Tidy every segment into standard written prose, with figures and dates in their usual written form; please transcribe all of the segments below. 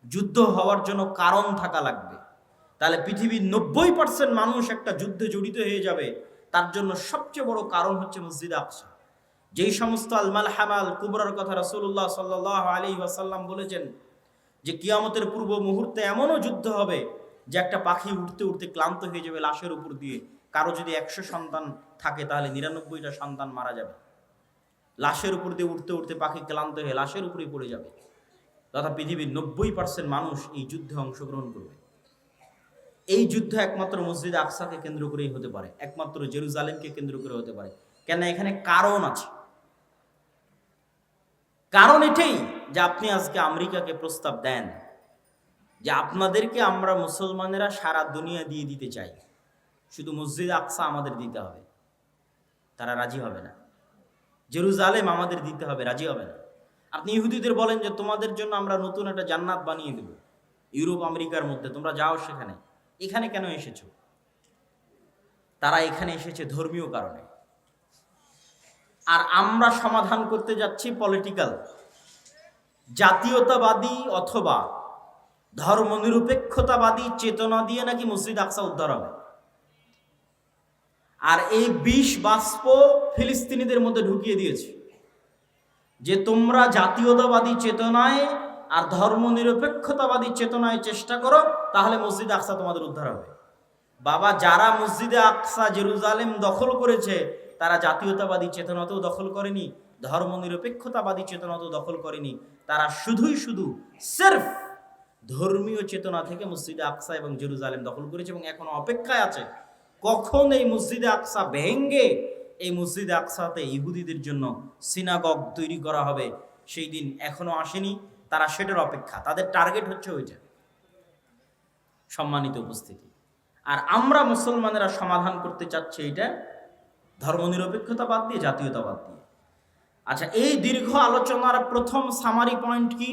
যুদ্ধ হওয়ার জন্য কারণ থাকা লাগবে। তাহলে পৃথিবীর 90% মানুষ একটা যুদ্ধে জড়িত হয়ে যাবে, তার জন্য সবচেয়ে বড় কারণ হচ্ছে মসজিদে আকসা। যেই সমস্ত আল মালহামা আল কুবরার কথা রাসূলুল্লাহ সাল্লাল্লাহু আলাইহি ওয়াসাল্লাম বলেছেন যে কিয়ামতের পূর্ব মুহূর্তে এমনও যুদ্ধ হবে যে একটা পাখি উঠতে উঠতে ক্লান্ত হয়ে যাবে লাশের উপর দিয়ে। কারো যদি 100 সন্তান থাকে তাহলে 99টা সন্তান মারা যাবে। লাশের উপর দিয়ে উঠতে উঠতে পাখি ক্লান্ত হয়ে লাশের উপরেই পড়ে যাবে। তথা পৃথিবীর 90% মানুষ এই যুদ্ধে অংশগ্রহণ করবে। এই যুদ্ধ একমাত্র মসজিদ আকসাকে কেন্দ্র করেই হতে পারে, একমাত্র জেরুজালেমকে কেন্দ্র করে হতে পারে। কেন? এখানে কারণ আছে। কারণ এটাই যে আপনি আজকে আমেরিকাকে প্রস্তাব দেন যে আপনাদেরকে আমরা মুসলমানেরা সারা দুনিয়া দিয়ে দিতে চাই, শুধু মসজিদ আকসা আমাদের দিতে হবে, তারা রাজি হবে না। জেরুজালেম আমাদের দিতে হবে, রাজি হবে না। আপনি ইহুদিদের বলেন যে তোমাদের জন্য আমরা নতুন একটা জান্নাত বানিয়ে দেব ইউরোপ আমেরিকার মধ্যে, তোমরা যাও সেখানে। এখানে কেন এসেছো? তারা এখানে এসেছে ধর্মীয় কারণে। আর আমরা সমাধান করতে যাচ্ছি পলিটিক্যাল, জাতীয়তাবাদী অথবা ধর্মনিরপেক্ষতাবাদী চেতনা দিয়ে নাকি মসজিদ আকসা উদ্ধার হবে। আর এই বিষ বাষ্প ফিলিস্তিনিদের মধ্যে ঢুকিয়ে দিয়েছে যে তোমরা জাতীয়তাবাদী চেতনায় আর ধর্মনিরপেক্ষতাবাদী চেতনায় চেষ্টা করো, তাহলে মসজিদ আকসা তোমাদের উদ্ধার হবে। বাবা, যারা মসজিদে আকসা জেরুজালেম দখল করেছে তারা জাতীয়তাবাদী চেতনাতেও দখল করেনি, ধর্মনিরপেক্ষতাবাদী চেতনাতেও দখল করেনি। তারা শুধুই শুধু সির্ফ ধর্মীয় চেতনা থেকে মসজিদে আকসা এবং জেরুজালেম দখল করেছে এবং এখনো অপেক্ষায় আছে কখন এই মসজিদে আকসা ভেঙ্গে এই মসজিদে আকসাতে ইহুদিদের জন্য সিনাগগ তৈরি করা হবে। সেই দিন এখনো আসেনি, তারা সেটার অপেক্ষা, তাদের টার্গেট হচ্ছে ওইটা। সম্মানিত উপস্থিতি, আর আমরা মুসলমানেরা সমাধান করতে চাচ্ছি এটা ধর্মনিরপেক্ষতা বাদ দিয়ে, জাতীয়তাবাদ দিয়ে। আচ্ছা, এই দীর্ঘ আলোচনার প্রথম সামারি পয়েন্ট কি?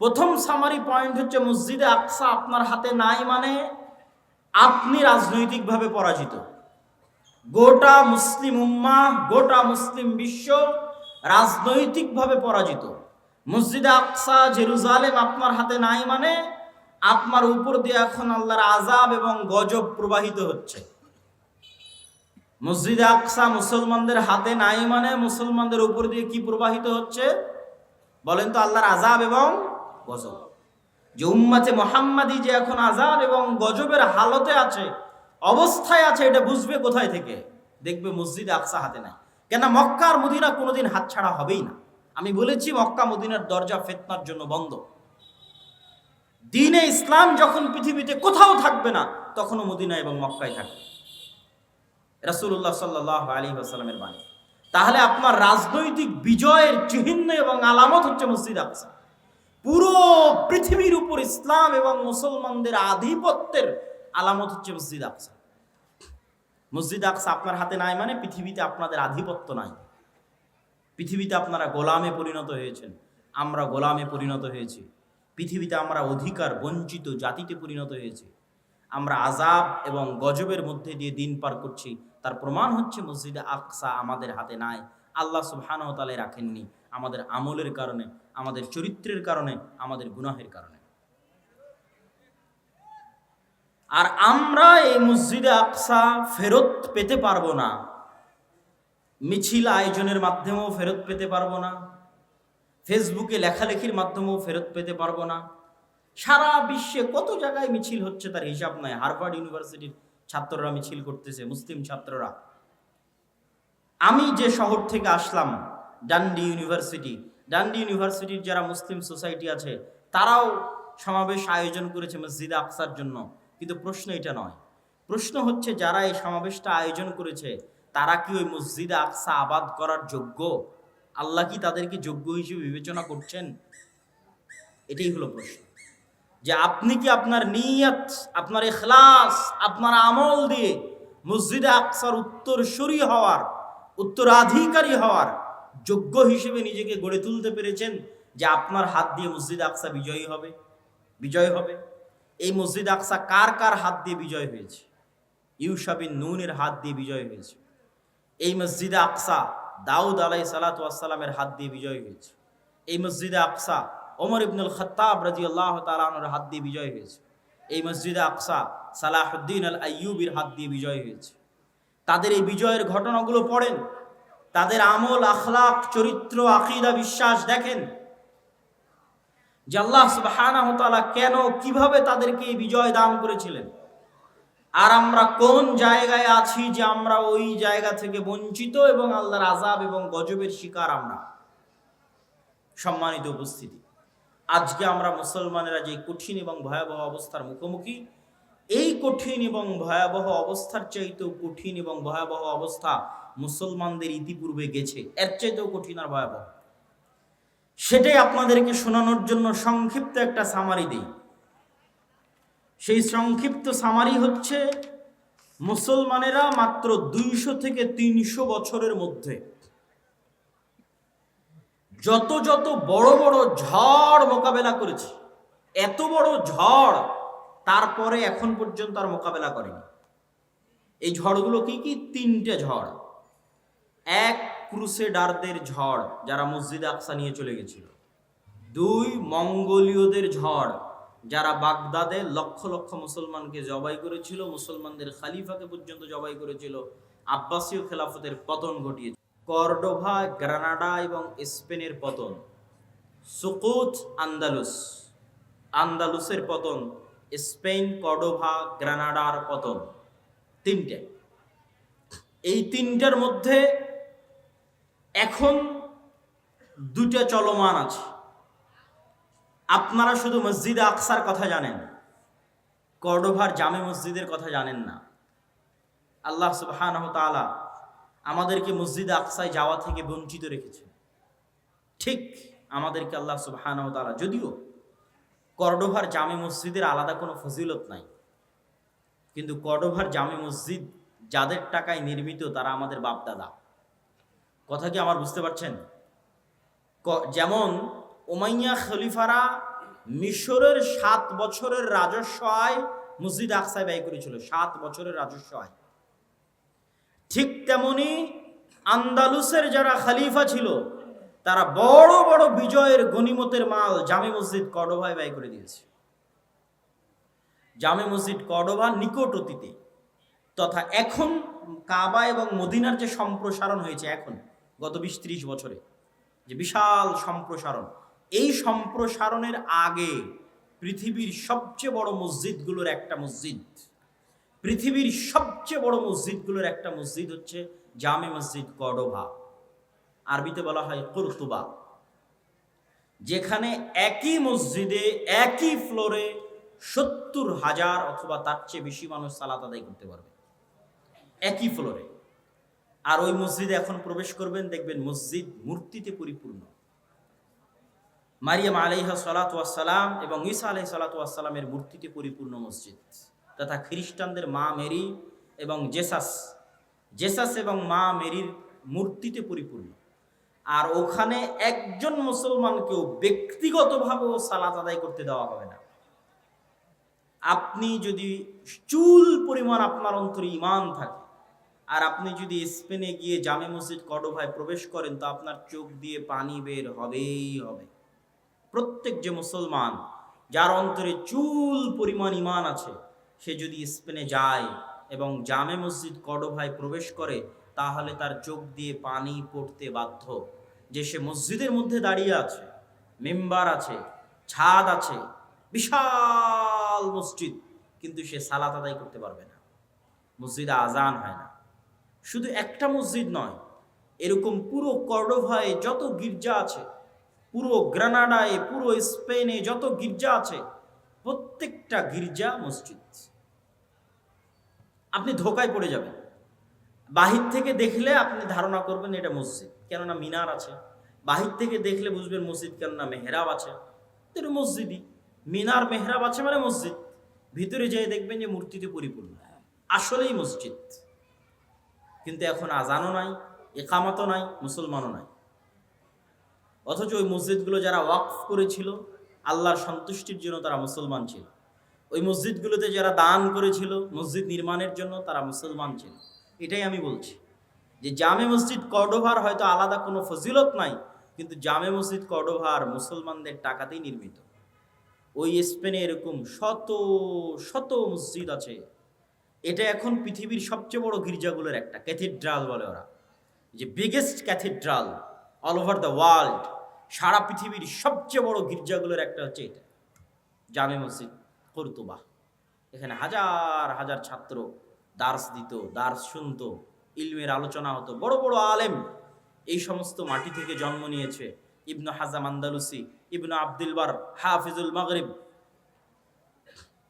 প্রথম সামারি পয়েন্ট হচ্ছে মসজিদে আকসা আপনার হাতে নাই মানে আপনি রাজনৈতিকভাবে পরাজিত। গোটা মুসলিম উম্মাহ, গোটা মুসলিম বিশ্ব রাজনৈতিকভাবে পরাজিত। মসজিদে আকসা জেরুজালেম আপনার হাতে নাই মানে আপনার উপর দিয়ে এখন আল্লাহর আযাব এবং গজব প্রবাহিত হচ্ছে। মসজিদে আকসা মুসলমানদের হাতে নাই মানে মুসলমানদের উপর দিয়ে কি প্রবাহিত হচ্ছে বলেন তো? আল্লাহর আযাব এবং গজব। যে উম্মতে মুহাম্মাদি যে এখন আযাব এবং গজবের হালতে আছে, অবস্থায় আছে, এটা বুঝবে কোথায় থেকে? দেখবে মসজিদে আকসা হাতে নাই। কেন? মক্কা আর মদিনা কোনোদিন হাতছাড়া হবেই না। আমি বলেছি মক্কা মদিনার দরজা ফিতনার জন্য বন্ধ। দ্বীনে ইসলাম যখন পৃথিবীতে কোথাও থাকবে না, তখনও মদিনা এবং মক্কায় থাকবে। রাসূলুল্লাহ সাল্লাল্লাহু আলাইহি ওয়াসাল্লামের বাণী। তাহলে আপনার রাজনৈতিক বিজয়ের চিহ্ন এবং আলামত হচ্ছে মসজিদ আকসা। পুরো পৃথিবীর উপর ইসলাম এবং মুসলমানদের আধিপত্যের আলামত হচ্ছে মসজিদ আকসা। মসজিদ আকসা আপনার হাতে নাই মানে পৃথিবীতে আপনাদের আধিপত্য নাই। পৃথিবীতে আপনারা গোলামে পরিণত হয়েছেন, আমরা গোলামে পরিণত হয়েছি। পৃথিবীতে আমরা অধিকার বঞ্চিত জাতিতে পরিণত হয়েছি। আমরা আযাব এবং গজবের মধ্যে দিয়ে দিন পার করছি। তার প্রমাণ হচ্ছে মসজিদে আকসা আমাদের হাতে নাই। আল্লাহ সুবহানাহু ওয়া তাআলা রাখেননি, আমাদের আমলের কারণে, আমাদের চরিত্রের কারণে, আমাদের গুনাহের কারণে। আর আমরা এই মসজিদে আকসা ফেরত পেতে পারবো না, মিছিল আয়োজনের মাধ্যমেও ফেরত পেতে পারবো না, ফেসবুকে লেখালেখির মাধ্যমেও ফেরত পেতে পারবো না। সারা বিশ্বে কত জায়গায় মিছিল হচ্ছে তার হিসাব নাই। হার্ভার্ড ইউনিভার্সিটির ছাত্ররা মিছিল করতেছে, মুসলিম ছাত্ররা। আমি যে শহর থেকে আসলাম, ডান্ডি ইউনিভার্সিটির যারা মুসলিম সোসাইটি আছে তারাও সমাবেশ আয়োজন করেছে মসজিদে আকসার জন্য। কিন্তু প্রশ্ন এটা নয়, প্রশ্ন হচ্ছে যারা এই সমাবেশটা আয়োজন করেছে তারা কি ওই মসজিদে আকসা আবাদ করার যোগ্য? আল্লাহ কি তাদেরকে যোগ্য হিসেবে বিবেচনা করছেন? এটাই হলো প্রশ্ন। যে আপনি কি আপনার নিয়ত, আপনার ইখলাস, আপনার আমল দিয়ে মসজিদে আকসার উত্তরসূরি হওয়ার, উত্তরাধিকারী হওয়ার যোগ্য হিসেবে নিজেকে গড়ে তুলতে পেরেছেন? যে আপনার হাত দিয়ে মসজিদ আকসা বিজয় হবে। এই মসজিদ আকসা কার কার হাত দিয়ে বিজয় হয়েছে? ইউশা বিন নুনের হাত দিয়ে বিজয় হয়েছে। এই মসজিদে আকসা দাউদ আলাইহিস সালাতু ওয়াস সালামের হাত দিয়ে বিজয় হয়েছে। এই মসজিদে আকসা ওমর ইবনুল খাত্তাব রাদিয়াল্লাহু তাআলা আনহুর হাত দিয়ে বিজয় হয়েছে। এই মসজিদে আকসা সালাহুদ্দিন আল আইয়ুবির হাত দিয়ে বিজয় হয়েছে। তাদের এই বিজয়ের ঘটনাগুলো পড়েন, তাদের আমল, আখলাক, চরিত্র, আকীদা, বিশ্বাস দেখেন যে আল্লাহ সুবহানাহু ওয়া তাআলা কেন, কিভাবে তাদেরকে এই বিজয় দান করেছিলেন। আর আমরা কোন জায়গায় আছি যে আমরা ওই জায়গা থেকে বঞ্চিত এবং আল্লাহর আযাব এবং গজবের শিকার আমরা। সম্মানিত উপস্থিতি, আজকে আমরা মুসলমানেরা যে কঠিন এবং ভয়াবহ অবস্থার মুখোমুখি, এই কঠিন এবং ভয়াবহ অবস্থার চাইতেও কঠিন এবং ভয়াবহ অবস্থা মুসলমানদের ইতিপূর্বে গেছে, এর চাইতেও কঠিন আর ভয়াবহ। সেটাই আপনাদেরকে শোনানোর জন্য সংক্ষিপ্ত একটা সামারি দেই। সেই সংক্ষিপ্ত সামারি হচ্ছে, মুসলমানেরা মাত্র 200 থেকে 300 বছরের মধ্যে যত যত বড় বড় ঝড় মোকাবেলা করেছে, এত বড় ঝড় তারপরে এখন পর্যন্ত আর মোকাবেলা করেনি। এই ঝড়গুলো কি কি? 3টে ঝড়। এক, ক্রুসেডারদের ঝড়, যারা মসজিদে আকসা নিয়ে চলে গেছিল। 2, মঙ্গোলীয়দের ঝড়, যারা বাগদাদে লক্ষ লক্ষ মুসলমানকে জবাই করেছিল, মুসলমানদের খালিফাকে পর্যন্ত জবাই করেছিল, আব্বাসীয় খেলাফতের পতন ঘটিয়েছিল। কর্ডোভা, গ্রানাডা এবং স্পেনের পতন। সুকুত আন্দালুস, আন্দালুসের পতন, স্পেন, কর্ডোভা, গ্রানাডার পতন। 3টে। এই 3টার মধ্যে এখন 2টা চলমান আছে। আপনারা শুধু মসজিদে আকসার কথা জানেন, কর্ডোভার জামে মসজিদের কথা জানেন না। আল্লাহ সুবহানাহু ওয়া তাআলা আমাদেরকে মসজিদে আকসায় যাওয়া থেকে বঞ্চিত রেখেছে। ঠিক আমাদেরকে আল্লাহ সুবহানাহু ওয়া তাআলা, যদিও কর্ডোভার জামে মসজিদের আলাদা কোনো ফজিলত নাই, কিন্তু কর্ডোভার জামে মসজিদ যাদের টাকায় নির্মিত তারা আমাদের বাপ দাদা। কথা কি আমার বুঝতে পারছেন? যেমন উমাইয়া খলিফারা মিশরের 7 বছরের রাজস্ব আয় মসজিদ আকসায় ব্যয় করেছিল, 7 বছরের রাজস্ব আয়। ঠিক তেমনি আন্দালুসের যারা খলিফা ছিল তারা বড় বড় বিজয়ের গনিমতের মাল জামে মসজিদ কর্ডোভায় ব্যয় করে দিয়েছে। জামে মসজিদ কর্ডোভা নিকট অতীতে, তথা এখন কাবা এবং মদিনার যে সম্প্রসারণ হয়েছে এখন গত 20-30 বছরে, যে বিশাল সম্প্রসারণ, এই সম্প্রসারণের আগে পৃথিবীর সবচেয়ে বড় মসজিদগুলোর একটা মসজিদ, পৃথিবীর সবচেয়ে বড় মসজিদগুলোর একটা মসজিদ হচ্ছে জামে মসজিদ কর্ডোভা, আরবিতে বলা হয় কুরতুবা, যেখানে একই মসজিদে একই ফ্লোরে 70,000 অথবা তার চেয়ে বেশি মানুষ সালাত আদায় করতে পারবে একই ফ্লোরে। আর ওই মসজিদে এখন প্রবেশ করবেন, দেখবেন মসজিদ মূর্তিতে পরিপূর্ণ। মারিয়াম আলাইহা সালাতু ওয়াস সালাম এবং ঈসা আলাইহিস সালাতু ওয়াস সালামের মূর্তিতে পরিপূর্ণ মসজিদ, তথা খ্রিস্টানদের মা মেরি এবং জেসাস এবং মা মেরির মূর্তিতে পরিপূর্ণ। আর ওখানে একজন মুসলমানকেও ব্যক্তিগতভাবেও সালাত আদায় করতে দেওয়া হবে না। আপনি যদি চুল পরিমাণ আপনার অন্তরে ঈমান থাকে, আর আপনি যদি স্পেনে গিয়ে জামে মসজিদ কর্ডোভায় প্রবেশ করেন, তো আপনার চোখ দিয়ে পানি বের হবেই হবে। প্রত্যেক যে মুসলমান যার অন্তরে চুল পরিমাণ ঈমান আছে, সে যদি স্পেনে যায় এবং জামে মসজিদ কর্ডোভায় প্রবেশ করে, তাহলে তার চোখ দিয়ে পানি পড়তে বাধ্য। যে সে মসজিদের মধ্যে দাঁড়িয়ে আছে, মেম্বার আছে, ছাদ আছে, বিশাল মসজিদ, কিন্তু সে সালাত আদায় করতে পারবে না, মসজিদে আজান হয় না। শুধু একটা মসজিদ নয়, এরকম পুরো কর্ডোভায় যত গির্জা আছে, পুরো গ্রানাডায়, পুরো স্পেনে যত গির্জা আছে, প্রত্যেকটা গির্জা মসজিদ। আপনি ধোকায় পড়ে যাবেন। বাহির থেকে দেখলে আপনি ধারণা করবেন এটা মসজিদ, কেননা মিনার আছে। বাহির থেকে দেখলে বুঝবেন মসজিদ, কেননা মেহরাব আছে। এটা মসজিদই, মিনার মেহরাব আছে মানে মসজিদ। ভিতরে যেয়ে দেখবেন যে মূর্তিতে পরিপূর্ণ, আসলেই মসজিদ। কিন্তু এখন আজানও নাই, একামতও নাই, মুসলমানও নাই। অথচ ওই মসজিদগুলো যারা ওয়াকফ করেছিল আল্লাহর সন্তুষ্টির জন্য, তারা মুসলমান ছিল। ওই মসজিদগুলোতে যারা দান করেছিল মসজিদ নির্মাণের জন্য, তারা মুসলমান ছিল। এটাই আমি বলছি যে জামে মসজিদ কর্ডোভার হয়তো আলাদা কোনো ফজিলত নাই, কিন্তু জামে মসজিদ কর্ডোভার মুসলমানদের টাকাতেই নির্মিত। ওই স্পেনে এরকম শত শত মসজিদ আছে। এটা এখন পৃথিবীর সবচেয়ে বড় গির্জাগুলোর একটা, ক্যাথিড্রাল বলে ওরা, যে biggest cathedral all over the world. সারা পৃথিবীর সবচেয়ে বড় গির্জাগুলোর একটা হচ্ছে এটা, জামে মসজিদ কর্তুবা। এখানে হাজার হাজার ছাত্র দার্স দিত, দার্স শুনতো, ইলমের আলোচনা হতো, বড় বড় আলেম এই সমস্ত মাটি থেকে জন্ম নিয়েছে। ইবনু হাজাম আন্দালুসি, ইবনু আব্দুল বার, হাফিজুল মাগরিব,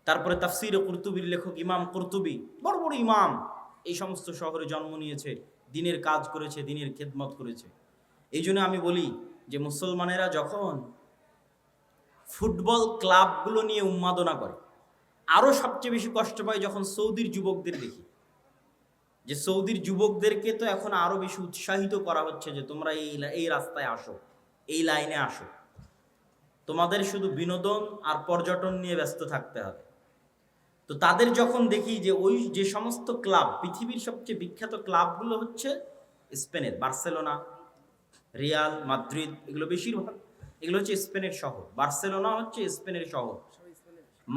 তারপরে তাফসির কুরতুবির লেখক ইমাম কুরতুবি, বড় বড় ইমাম এই সমস্ত শহরে জন্ম নিয়েছে, দিনের কাজ করেছে, দিনের খেদমত করেছে। এই জন্য আমি বলি যে মুসলমানেরা যখন ফুটবল ক্লাবগুলো নিয়ে উন্মাদনা করে, আরও সবচেয়ে বেশি কষ্ট পায় যখন সৌদির যুবকদের দেখি। যে সৌদির যুবকদেরকে তো এখন আরো বেশি উৎসাহিত করা হচ্ছে যে তোমরা এই রাস্তায় আসো, এই লাইনে আসো, তোমাদের শুধু বিনোদন আর পর্যটন নিয়ে ব্যস্ত থাকতে হবে। তো তাদের যখন দেখি যে ওই যে সমস্ত ক্লাব, পৃথিবীর সবচেয়ে বিখ্যাত ক্লাবগুলো হচ্ছে স্পেনের বার্সেলোনা, রিয়াল মাদ্রিদ, এগুলো বেশিরভাগ এগুলো হচ্ছে স্পেনের শহর। বার্সেলোনা হচ্ছে স্পেনের শহর,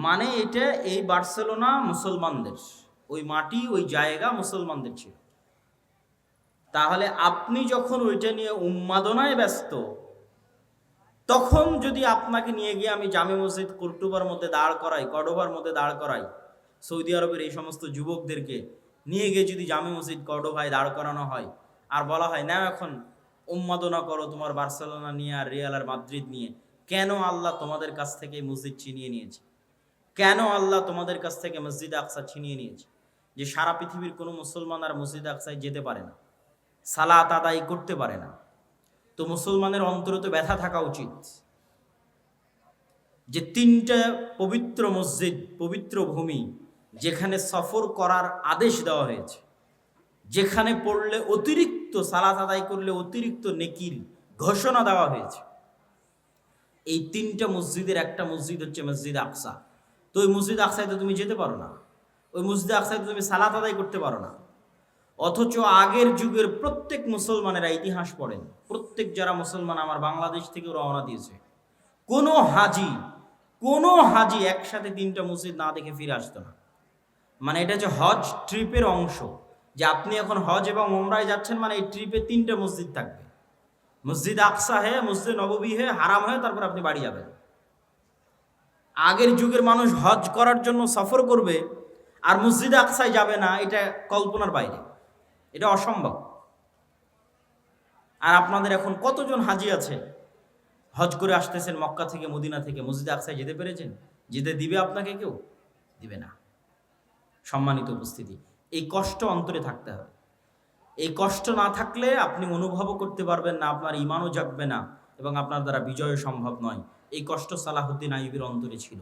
মানে এটা এই বার্সেলোনা মুসলমানদের, ওই মাটি ওই জায়গা মুসলমানদের ছিল। তাহলে আপনি যখন ওইটা নিয়ে উন্মাদনায় ব্যস্ত, তখন যদি আপনাকে নিয়ে গিয়ে আমি জামে মসজিদ কর্ডোবার মধ্যে দাঁড় করাই, কর্ডোবার মধ্যে দাঁড় করাই, সৌদি আরবের এই সমস্ত যুবকদেরকে নিয়ে গিয়ে যদি জামে মসজিদ কর্ডোভায় দাঁড় করানো হয় আর বলা হয় না এখন উন্মাদনা করো তোমার বার্সেলোনা নিয়ে আর রিয়াল আর মাদ্রিদ নিয়ে, কেন আল্লাহ তোমাদের কাছ থেকে মসজিদ ছিনিয়ে নিয়েছে? কেন আল্লাহ তোমাদের কাছ থেকে মসজিদ আকসা ছিনিয়ে নিয়েছে? যে সারা পৃথিবীর কোনো মুসলমান আর মসজিদ আকসায় যেতে পারে না, সালাত আদায় করতে পারে না। তো মুসলমানের অন্তরে তো ব্যথা থাকা উচিত যে তিনটা পবিত্র মসজিদ, পবিত্র ভূমি, যেখানে সফর করার আদেশ দেওয়া হয়েছে, যেখানে পড়লে অতিরিক্ত সালাত আদায় করলে অতিরিক্ত নেকির ঘোষণা দেওয়া হয়েছে, এই তিনটা মসজিদের একটা মসজিদ হচ্ছে মসজিদ আকসা। তো ওই মসজিদ আকসায় তো তুমি যেতে পারো না, ওই মসজিদ আকসায় তো তুমি সালাত আদায় করতে পারো না। অথচ আগের যুগের প্রত্যেক মুসলমানেরা ইতিহাস পড়েন, প্রত্যেক যারা মুসলমান আমার বাংলাদেশ থেকে রওনা দিয়েছে, কোনো হাজি একসাথে তিনটা মসজিদ না দেখে ফিরে আসতো না। মানে এটা হচ্ছে হজ ট্রিপের অংশ, যে আপনি এখন হজ এবং উমরায় যাচ্ছেন, মানে এই ট্রিপে তিনটা মসজিদ থাকবে, মসজিদ আকসা হে, মসজিদ নববী হে, হারাম হয়ে তারপর আপনি বাড়ি যাবেন। আগের যুগের মানুষ হজ করার জন্য সফর করবে আর মসজিদ আকসায় যাবে না, এটা কল্পনার বাইরে, এটা অসম্ভব। আর আপনাদের এখন কতজন হাজি আছে হজ করে আসতেছেন মক্কা থেকে, মদিনা থেকে, মসজিদ আকসায় যেতে পেরেছেন? যেতে দিবে আপনাকে? কেউ দিবে না। সম্মানিত উপস্থিতি, এই কষ্ট অন্তরে থাকতে হবে। এই কষ্ট না থাকলে আপনি অনুভবও করতে পারবেন না, আপনার ঈমানও জাগবে না এবং আপনার দ্বারা বিজয় সম্ভব নয়। এই কষ্ট সালাহুদ্দিন আইয়ুবীর অন্তরে ছিল।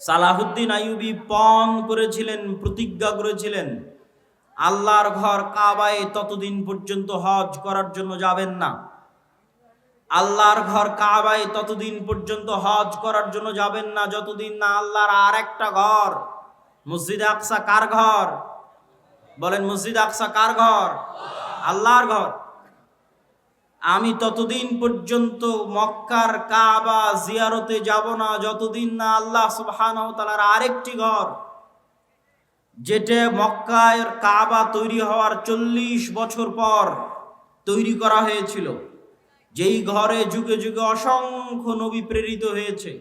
সালাহুদ্দিন আইয়ুবী পণ করেছিলেন, প্রতিজ্ঞা করেছিলেন, আল্লাহর ঘর কাবায় ততদিন পর্যন্ত হজ করার জন্য যাবেন না। আল্লাহর ঘর কাবায় ততদিন পর্যন্ত হজ করার জন্য যাবেন না যতদিন না আল্লাহর আর একটা ঘর, মসজিদ আকসা কার ঘর? বলেন, মসজিদ আকসা কার ঘর? আল্লাহর ঘর। আমি ততদিন পর্যন্ত মক্কার কাবা জিয়ারতে যাব না যতদিন না আল্লাহ সুবহানাহু ওয়া তাআলার আরেকটি ঘর, যেটা মক্কার কাবা তৈরি হওয়ার 40 বছর পর তৈরি করা হয়েছিল, যেই ঘরে যুগে যুগে অসংখ্য নবী প্রেরিত হয়েছে,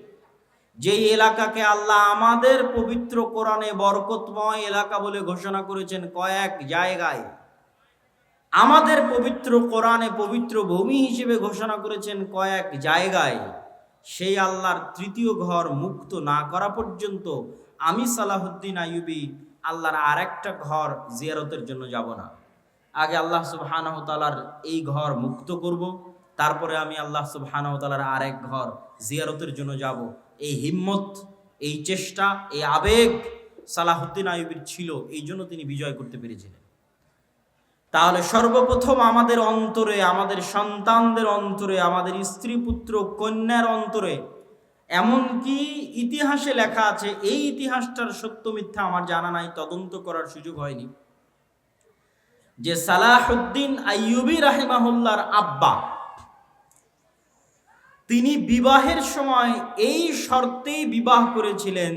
যেই এলাকাকে আল্লাহ আমাদের পবিত্র কোরআনে বরকতময় এলাকা বলে ঘোষণা করেছেন কয়েক জায়গায়, আমাদের পবিত্র কোরআনে পবিত্র ভূমি হিসেবে ঘোষণা করেছেন কয়েক জায়গায়, সেই আল্লাহর তৃতীয় ঘর মুক্ত না করা পর্যন্ত আমি সালাহুদ্দিন আইয়ুবী আল্লাহর আরেকটা ঘর জিয়ারতের জন্য যাব না। আগে আল্লাহ সুবহানাহু ওয়া তাআলার এই ঘর মুক্ত করব, তারপরে আমি আল্লাহ সুবহানাহু ওয়া তাআলার আরেক ঘর জিয়ারতের জন্য যাব। এই হিম্মত, এই চেষ্টা, এই আবেগ সালাহুদ্দিন আইয়ুবীর ছিল, এই জন্য তিনি বিজয় করতে পেরেছিলেন। তাহলে সর্বপ্রথম আমাদের অন্তরে, আমাদের সন্তানদের অন্তরে, আমাদের স্ত্রী পুত্র কন্যার অন্তরে, এমনকি ইতিহাসে লেখা আছে, এই ইতিহাসটার সত্য মিথ্যা আমার জানা নাই, তদন্ত করার সুযোগ হয়নি, যে সালাহুদ্দিন আইয়ুবী রাহিমাহুল্লাহর আব্বা তিনি বিবাহের সময় এই শর্তেই বিবাহ করেছিলেন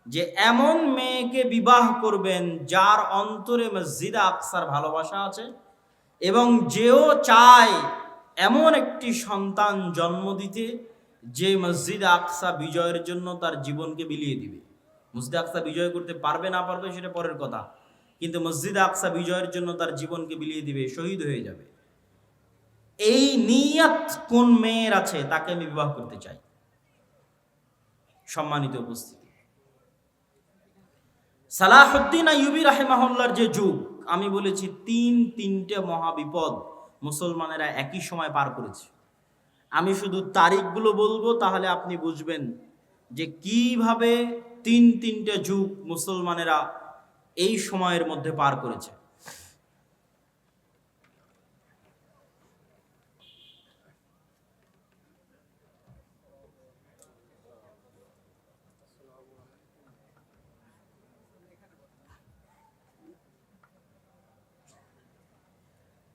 যে এমন মেয়েকে বিবাহ করবেন যার অন্তরে মসজিদে আকসার ভালোবাসা আছে, এবং যেও চায় এমন একটি সন্তান জন্ম দিতে যে মসজিদে আকসা বিজয়ের জন্য তার জীবনকে বিলিয়ে দিবে। মসজিদে আকসা বিজয় করতে পারবে না পারবে সেটা পরের কথা, কিন্তু মসজিদে আকসা বিজয়ের জন্য তার জীবনকে বিলিয়ে দিবে, শহীদ হয়ে যাবে। এই নিয়ত কোন মেয়ের আছে তাকে আমি বিবাহ করতে চাই। সম্মানিত উপস্থিতি, সালাহুদ্দিন আইয়ুবী রাহিমাহুল্লাহর যে যুগ, আমি বলেছি তিনটে মহাবিপদ মুসলমানেরা একই সময় পার করেছে। আমি শুধু তারিখগুলো বলবো, তাহলে আপনি বুঝবেন যে কিভাবে তিনটে যুগ মুসলমানেরা এই সময়ের মধ্যে পার করেছে।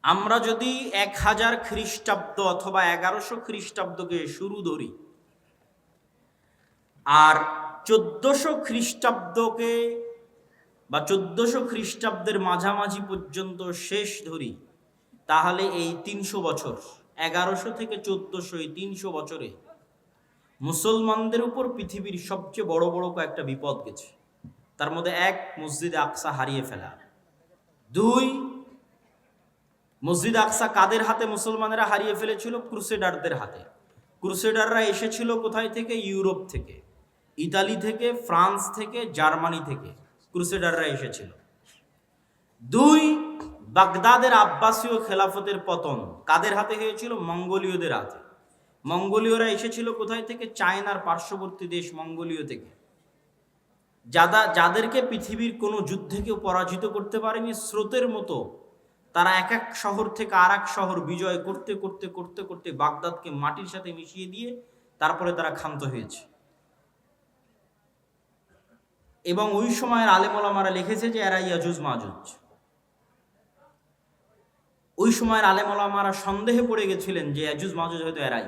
আমরা যদি 1000 খ্রিস্টাব্দ অথবা 1100 খ্রিস্টাব্দকে শুরু ধরি আর 1400 খ্রিস্টাব্দকে বা 1400 খ্রিস্টাব্দের মাঝামাঝি পর্যন্ত শেষ ধরি, তাহলে এই 300 বছর, 1100 থেকে 1400, এই 300 বছরে মুসলমানদের উপর পৃথিবীর সবচেয়ে বড় বড় কয়েকটা বিপদ গেছে। তার মধ্যে 1, মসজিদে আকসা হারিয়ে ফেলা। 2, মসজিদ আকসা কাদের হাতে মুসলমানেরা হারিয়ে ফেলেছিল? ক্রুসেডারদের হাতে। ক্রুসেডাররা এসেছিল কোথায় থেকে? ইউরোপ থেকে, ইতালি থেকে, ফ্রান্স থেকে, জার্মানি থেকে ক্রুসেডাররা এসেছিল। 2, বাগদাদের আব্বাসীয় খেলাফতের পতন কাদের হাতে হয়েছিল? মঙ্গোলীয়দের হাতে। মঙ্গোলীয়রা এসেছিল কোথায় থেকে? চায়নার পার্শ্ববর্তী দেশ মঙ্গোলীয় থেকে, যাদেরকে পৃথিবীর কোনো যুদ্ধে কেউ পরাজিত করতে পারেনি। স্রোতের মতো তারা এক এক শহর থেকে আর এক শহর বিজয় করতে করতে করতে করতে বাগদাদকে মাটির সাথে মিশিয়ে দিয়ে তারপরে তারা ক্ষান্ত হয়েছে। এবং ওই সময়ের আলেম ওলামারা লিখেছে যে এরা ইয়াজুজ মাজুজ। ওই সময়ের আলেম ওলামারা সন্দেহে পড়ে গেছিলেন যে ইয়াজুজ মাজুজ হয়তো এরাই।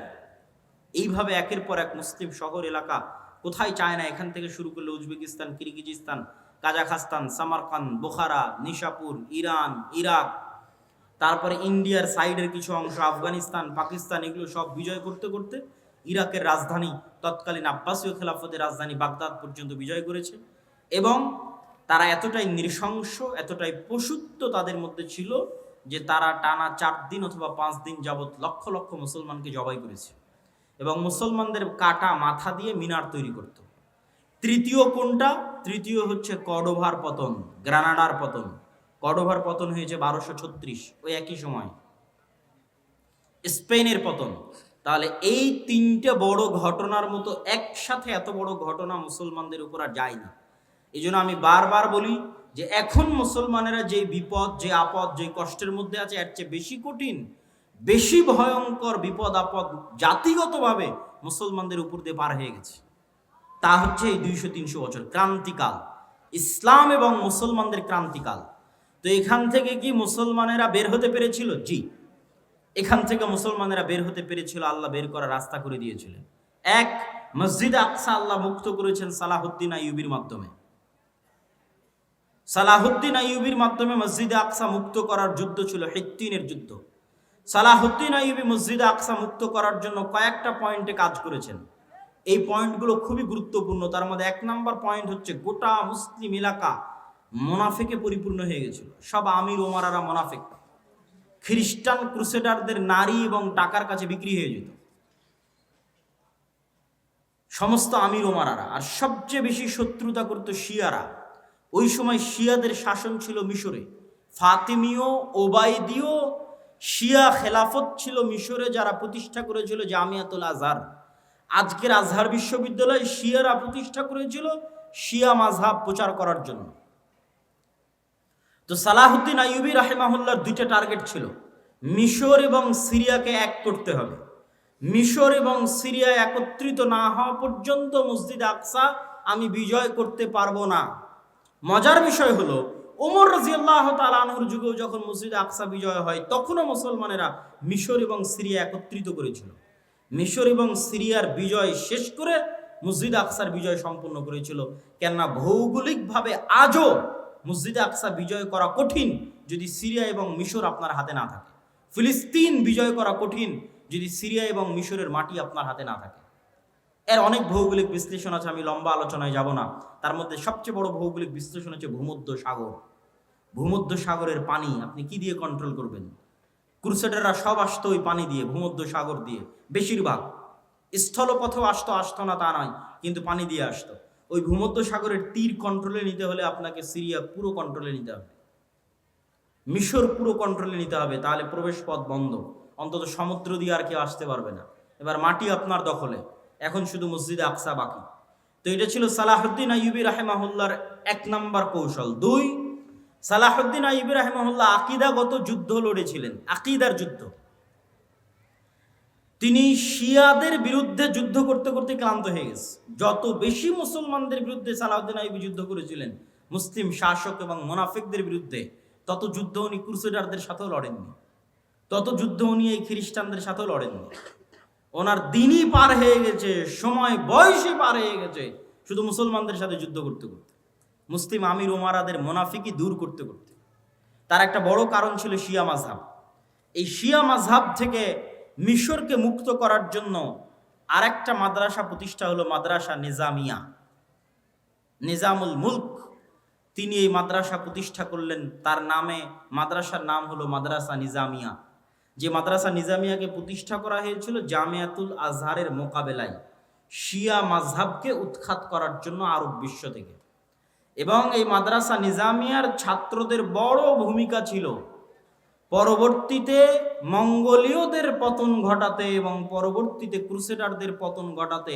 এইভাবে একের পর এক মুসলিম শহর এলাকা, কোথায় চায়না, এখান থেকে শুরু করলে Uzbekistan, Kyrgyzstan, Kazakhstan, Samarkand, বোখারা, Nishapur, Iran, Iraq, তারপরে ইন্ডিয়ার সাইডের কিছু অংশ, আফগানিস্তান, পাকিস্তান, এগুলো সব বিজয় করতে করতে ইরাকের রাজধানী, তৎকালীন আব্বাসীয় খেলাফতের রাজধানী বাগদাদ পর্যন্ত বিজয় করেছে। এবং তারা এতটাই নৃশংস, এতটাই পশুত্ব তাদের মধ্যে ছিল যে তারা টানা 4 দিন অথবা 5 দিন যাবৎ লক্ষ লক্ষ মুসলমানকে জবাই করেছে এবং মুসলমানদের কাটা মাথা দিয়ে মিনার তৈরি করত। তৃতীয় কোনটা? তৃতীয় হচ্ছে কর্ডোভার পতন, গ্রানাডার পতন। কর্ডোভার পতন হয়েছে 1236, ওই একই সময় স্পেনের পতন। তাহলে এই 3টে বড় ঘটনার মতো একসাথে এত বড় ঘটনা মুসলমানদের উপর আর যায়নি। এই জন্য আমি বারবার বলি যে এখন মুসলমানেরা যে বিপদ, যে আপদ, যে কষ্টের মধ্যে আছে, এর চেয়ে বেশি কঠিন, বেশি ভয়ঙ্কর বিপদ আপদ জাতিগতভাবে মুসলমানদের উপর দিয়ে পার হয়ে গেছে। তা হচ্ছে এই 200-300 বছর ক্রান্তিকাল, ইসলাম এবং মুসলমানদের ক্রান্তিকাল। তো এখান থেকে কি মুসলমানেরা বের হতে পেরেছিল? জি, এখান থেকে মুসলমানেরা বের হতে পেরেছিল। আল্লাহ বের করার রাস্তা করে দিয়েছিলেন। 1, মসজিদ আকসা আল্লাহ মুক্ত করেছেন সালাহুদ্দিন আইয়ুবীর মাধ্যমে। সালাহুদ্দিন আইয়ুবীর মাধ্যমে মসজিদে আকসা মুক্ত করার যুদ্ধ ছিল হিত্তিনের যুদ্ধ। সালাহুদ্দিন আইয়ুবী মসজিদে আকসা মুক্ত করার জন্য কয়েকটা পয়েন্টে কাজ করেছেন। এই পয়েন্টগুলো খুবই গুরুত্বপূর্ণ। তার মধ্যে 1 নম্বর পয়েন্ট হচ্ছে গোটা মুসলিম এলাকা মুনাফিকে পরিপূর্ণ হয়ে গেছিল। সব আমির ওমারারা মুনাফিক। খ্রিস্টান ক্রুসেডারদের নারী এবং টাকার কাছে বিক্রি হয়ে যেত সমস্ত আমির ওমারারা। আর সবচেয়ে বেশি শত্রুতা করত শিয়ারা। ওই সময় শিয়াদের শাসন ছিল মিশরে। ফাতিমীয়, ওবায়দীয় শিয়া খেলাফত ছিল মিশরে, যারা প্রতিষ্ঠা করেছিল জামিয়াতুল আজহার। আজকের আজহার বিশ্ববিদ্যালয় শিয়ারা প্রতিষ্ঠা করেছিল শিয়া মাযহাব প্রচার করার জন্য। তো সালাহুদ্দিন আইয়ুবী রাহিমাহুল্লাহর 2টা টার্গেট ছিল। মিশর এবং সিরিয়াকে এক করতে হবে। মিশর এবং সিরিয়া একত্রিত না হওয়া পর্যন্ত মসজিদ আকসা আমি বিজয় করতে পারবো না। মজার বিষয় হলো ওমর রাদিয়াল্লাহু তাআলা আনহুর যুগেও যখন মসজিদ আকসা বিজয় হয়, তখনও মুসলমানেরা মিশর এবং সিরিয়া একত্রিত করেছিল। মিশর এবং সিরিয়ার বিজয় শেষ করে মসজিদ আকসার বিজয় সম্পন্ন করেছিল। কেননা ভৌগোলিকভাবে আজও মসজিদ আকসা বিজয় করা কঠিন যদি সিরিয়া এবং মিশর আপনার হাতে না থাকে। ফিলিস্তিন বিজয় করা কঠিন যদি সিরিয়া এবং মিশরের মাটি আপনার হাতে না থাকে। এর অনেক ভৌগোলিক বিশ্লেষণ আছে, আমি লম্বা আলোচনায় যাব না। তার মধ্যে সবচেয়ে বড় ভৌগোলিক বিশ্লেষণ হচ্ছে ভূমধ্য সাগর। ভূমধ্য সাগরের পানি আপনি কি দিয়ে কন্ট্রোল করবেন? ক্রুসেডাররা সব আসতো ওই পানি দিয়ে, ভূমধ্য সাগর দিয়ে। বেশিরভাগ স্থলপথেও আসতো না তা নয়, কিন্তু পানি দিয়ে আসতো। ওই ভূমধ্য সাগরের তীর কন্ট্রোলে নিতে হলে আপনাকে সিরিয়া পুরো কন্ট্রোলে নিতে হবে, মিশর পুরো কন্ট্রোলে নিতে হবে, তাহলে প্রবেশ পথ বন্ধ, অন্তত সমুদ্র দিয়ে আর কেউ আসতে পারবে না। এবার মাটি আপনার দখলে, এখন শুধু মসজিদে আকসা বাকি। তো এটা ছিল সালাহুদ্দিন আইয়ুবী রাহিমাহুল্লাহর 1 নম্বর কৌশল। 2, সালাহুদ্দিন আইয়ুবী রাহিমাহুল্লাহ আকীদাগত যুদ্ধ লড়েছিলেন, আকীদার যুদ্ধ। তিনি শিয়াদের বিরুদ্ধে যুদ্ধ করতে করতে ক্লান্ত হয়ে গেছে। যত বেশি মুসলমানদের বিরুদ্ধে সালাহুদ্দিন আইয়ুবী যুদ্ধ করেছিলেন, মুসলিম শাসক এবং মুনাফিকদের বিরুদ্ধে, তত যুদ্ধ উনি ক্রুসেডারদের সাথেও লড়েননি, তত যুদ্ধ উনি এই খ্রিস্টানদের সাথেও লড়েননি। ওনার দিনই পার হয়ে গেছে, সময় বয়সই পার হয়ে গেছে শুধু মুসলমানদের সাথে যুদ্ধ করতে করতে, মুসলিম আমির ওমারাদের মুনাফিকি দূর করতে করতে। তার একটা বড় কারণ ছিল শিয়া মাযহাব। এই শিয়া মাযহাব থেকে মিশরকে মুক্ত করার জন্য আরেকটা মাদ্রাসা প্রতিষ্ঠা হলো মাদ্রাসা নিজামিয়া। নিজামুল মুলক তিনি এই মাদ্রাসা প্রতিষ্ঠা করলেন, তার নামে মাদ্রাসার নাম হলো মাদ্রাসা নিজামিয়া। যে মাদ্রাসা নিজামিয়াকে প্রতিষ্ঠা করা হয়েছিল জামিয়াতুল আজহারের মোকাবেলায় শিয়া মাযহাবকে উৎখাত করার জন্য আরব বিশ্ব থেকে। এবং এই মাদ্রাসা নিজামিয়ার ছাত্রদের বড় ভূমিকা ছিল পরবর্তীতে মঙ্গোলীয়দের পতন ঘটাতে এবং পরবর্তীতে ক্রুসেডারদের পতন ঘটাতে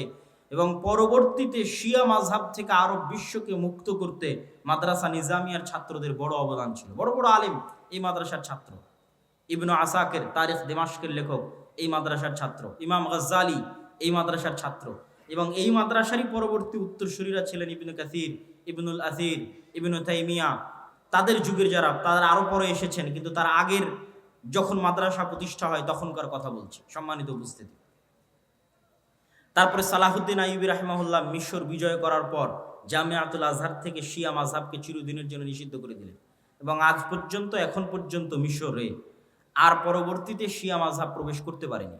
এবং পরবর্তীতে শিয়া মাযহাব থেকে আরব বিশ্বকে মুক্ত করতে মাদ্রাসা নিজামিয়ার ছাত্রদের বড় অবদান ছিল। বড় বড় আলেম এই মাদ্রাসার ছাত্র। ইবনু আসাকির তারিখ দিমাশকের লেখক এই মাদ্রাসার ছাত্র, ইমাম গাজ্জালি এই মাদ্রাসার ছাত্র, এবং এই মাদ্রাসারই পরবর্তী উত্তরসূরিরা ছিলেন ইবনু কাসির, ইবনুল আসির, ইবনু তাইমিয়া। তাদের যুগের যারা, তারা আরো পরে এসেছেন, কিন্তু তার আগের যখন মাদ্রাসা প্রতিষ্ঠা হয় তখনকার কথা বলছি, সম্মানিত উপস্থিতি। তারপরে সালাহুদ্দিন আইয়ুবী রাহিমাহুল্লাহ মিশর বিজয় করার পর জামিয়াতুল আজহার থেকে শিয়া মাযহাবকে চিরদিনের জন্য নিষিদ্ধ করে দিলেন, এবং আজ পর্যন্ত, এখন পর্যন্ত মিশরে আর পরবর্তীতে শিয়া মাযহাব প্রবেশ করতে পারেনি,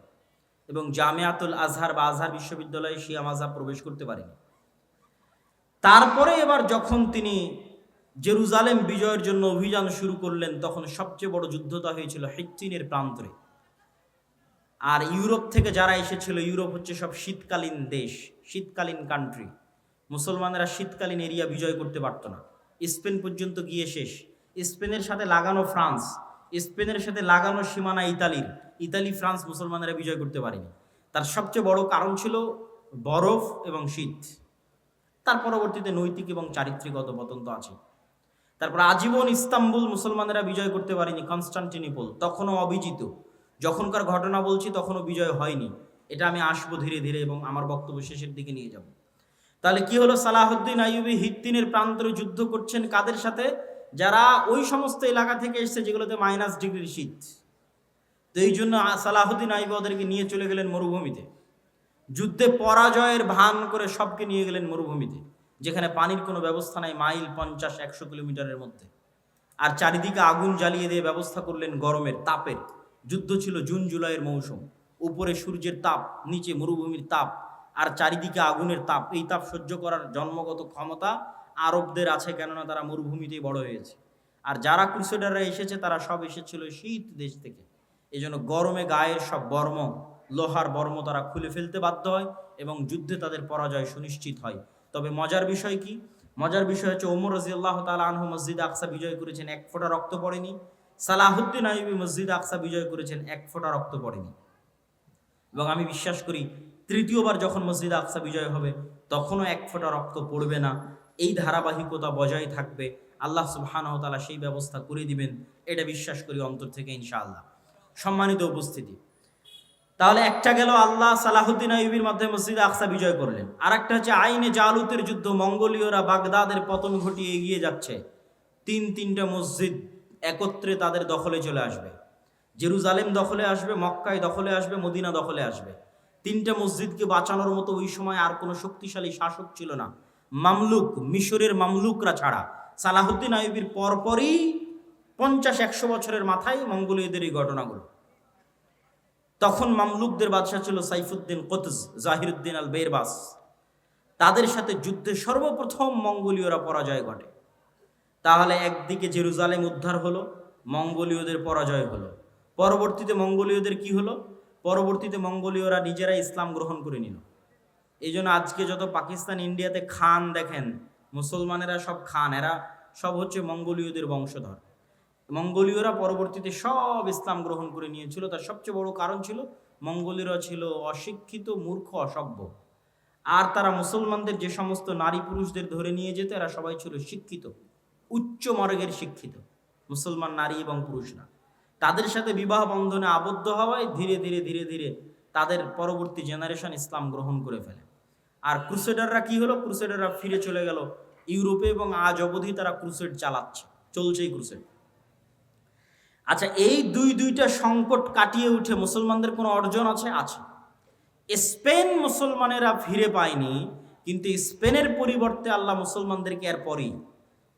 এবং জামিয়াতুল আজহার বা আজহার বিশ্ববিদ্যালয়ে শিয়া মাযহাব প্রবেশ করতে পারেনি। তারপরে এবার যখন তিনি জেরুজালেম বিজয়ের জন্য অভিযান শুরু করলেন, তখন সবচেয়ে বড় যুদ্ধটা হয়েছিল হিত্তিনের প্রান্তরে। আর ইউরোপ থেকে যারা এসেছিল, ইউরোপ হচ্ছে সব শীতকালীন দেশ, শীতকালীন কান্ট্রি। মুসলমানেরা শীতকালীন এরিয়া বিজয় করতে পারত না, স্পেন পর্যন্ত গিয়ে শেষ। স্পেনের সাথে লাগানো ফ্রান্স, স্পেনের সাথে লাগানো সীমানা ইতালির, ইতালি ফ্রান্স মুসলমানেরা বিজয় করতে পারেনি। তার সবচেয়ে বড় কারণ ছিল বরফ এবং শীত। তার পরবর্তীতে নৈতিক এবং চারিত্রিক অধঃপতন তো আছে। তারপর আজীবন ইস্তাম্বুল মুসলমানেরা বিজয় করতে পারেনি, কনস্টান্টিনোপল তখনও অবিজিত। যখনকার ঘটনা বলছি তখনও বিজয় হয়নি, এটা আমি আসবো ধীরে ধীরে এবং আমার বক্তব্য শেষের দিকে নিয়ে যাব। তাহলে কি হলো, সালাহুদ্দিন আইয়ুবী হিত্তিনের প্রান্তরে যুদ্ধ করছেন কাদের সাথে? যারা ওই সমস্ত এলাকা থেকে এসছে যেগুলোতে -ডিগ্রি শীত। তো এই জন্য সালাহুদ্দিন আইয়ুবী ওদেরকে নিয়ে চলে গেলেন মরুভূমিতে, যুদ্ধে পরাজয়ের ভান করে সবকে নিয়ে গেলেন মরুভূমিতে, যেখানে পানির কোনো ব্যবস্থা নাই, মাইল 50-100 কিলোমিটারের মধ্যে। আর চারিদিকে আগুন জ্বালিয়ে দিয়ে ব্যবস্থা করলেন গরমের, তাপের। যুদ্ধ ছিল জুন জুলাইয়ের মৌসুম, উপরে সূর্যের তাপ, নিচে মরুভূমির তাপ, আর চারিদিকে আগুনের তাপ। এই তাপ সহ্য করার জন্মগত ক্ষমতা আরবদের আছে, কেননা তারা মরুভূমিতেই বড় হয়েছে। আর যারা ক্রুসেডাররা এসেছে তারা সব এসেছিল শীত দেশ থেকে। এই জন্য গরমে গায়ের সব বর্ম, লোহার বর্ম তারা খুলে ফেলতে বাধ্য হয় এবং যুদ্ধে তাদের পরাজয় সুনিশ্চিত হয়। তবে মজার বিষয় কি? মজার বিষয় হচ্ছে ওমর রাদিয়াল্লাহু তাআলা আনহু মসজিদ আকসা বিজয় করেছেন, 1 ফোঁটা রক্ত পড়েনি। সালাহুদ্দিন আইয়ুবী মসজিদ আকসা বিজয় করেছেন, 1 ফোঁটা রক্ত পড়েনি। এবং আমি বিশ্বাস করি তৃতীয়বার যখন মসজিদ আকসা বিজয় হবে তখনও 1 ফোঁটা রক্ত পড়বে না। এই ধারাবাহিকতা বজায় থাকবে, আল্লাহ সুবহানাহু ওয়া তাআলা সেই ব্যবস্থা করে দিবেন, এটা বিশ্বাস করি অন্তর থেকে ইনশাআল্লাহ। সম্মানিত উপস্থিতি, তাহলে একটা গেল আল্লাহ সালাহুদ্দিন আইয়ুবীর মাধ্যমে মসজিদ আকসা বিজয় করলেন। আর একটা হচ্ছে আইনে জালুতের যুদ্ধ, মঙ্গোলীয়রা বাগদাদের পতন ঘটিয়ে এগিয়ে যাচ্ছে, 3টা মসজিদ একত্রে তাদের দখলে চলে আসবে। জেরুজালেম দখলে আসবে, মক্কায় দখলে আসবে, মদিনা দখলে আসবে। তিনটা মসজিদকে বাঁচানোর মতো ওই সময় আর কোনো শক্তিশালী শাসক ছিল না, মামলুক, মিশরের মামলুকরা ছাড়া। সালাহুদ্দিন আইয়ুবীর পরপরই 50-100 বছরের মাথায় মঙ্গোলীয়দের এই ঘটনাগুলো। তখন মামলুকদের বাদশা ছিল সাইফুদ্দিন কুতজ, জাহিরুদ্দিন আল বেরবাস। তাদের সাথে যুদ্ধে সর্বপ্রথম মঙ্গোলীয়রা পরাজয় ঘটে। তাহলে একদিকে জেরুজালেম উদ্ধার হলো, মঙ্গোলীয়দের পরাজয় হলো। পরবর্তীতে মঙ্গোলীয়দের কি হলো? পরবর্তীতে মঙ্গোলীয়রা নিজেরা ইসলাম গ্রহণ করে নিল। এই জন্য আজকে যত পাকিস্তান, ইন্ডিয়াতে খান দেখেন, মুসলমানেরা সব খান, এরা সব হচ্ছে মঙ্গোলীয়দের বংশধর। মঙ্গোলীয়রা পরবর্তীতে সব ইসলাম গ্রহণ করে নিয়েছিল। তার সবচেয়ে বড় কারণ ছিল মঙ্গোলীয়রা ছিল অশিক্ষিত, মূর্খ, অসভ্য। আর তারা মুসলমানদের যে সমস্ত নারী পুরুষদের ধরে নিয়ে যেত, এরা সবাই ছিল শিক্ষিত, উচ্চ মার্গের শিক্ষিত মুসলমান নারী এবং পুরুষরা। তাদের সাথে বিবাহ বন্ধনে আবদ্ধ হওয়ায় ধীরে ধীরে ধীরে ধীরে তাদের পরবর্তী জেনারেশন ইসলাম গ্রহণ করে ফেলে। আর ক্রুসেডাররা কি হলো? ক্রুসেডাররা ফিরে চলে গেল ইউরোপে, এবং আজ অবধি তারা ক্রুসেড চালাচ্ছে, চলছেই ক্রুসেড। আচ্ছা, এই দুইটা সংকট কাটিয়ে উঠে মুসলমানদের কোনো অর্জন আছে? আছে। স্পেন মুসলমানেরা ফিরে পায়নি, কিন্তু স্পেনের পরিবর্তে আল্লাহ মুসলমানদেরকে, এরপরই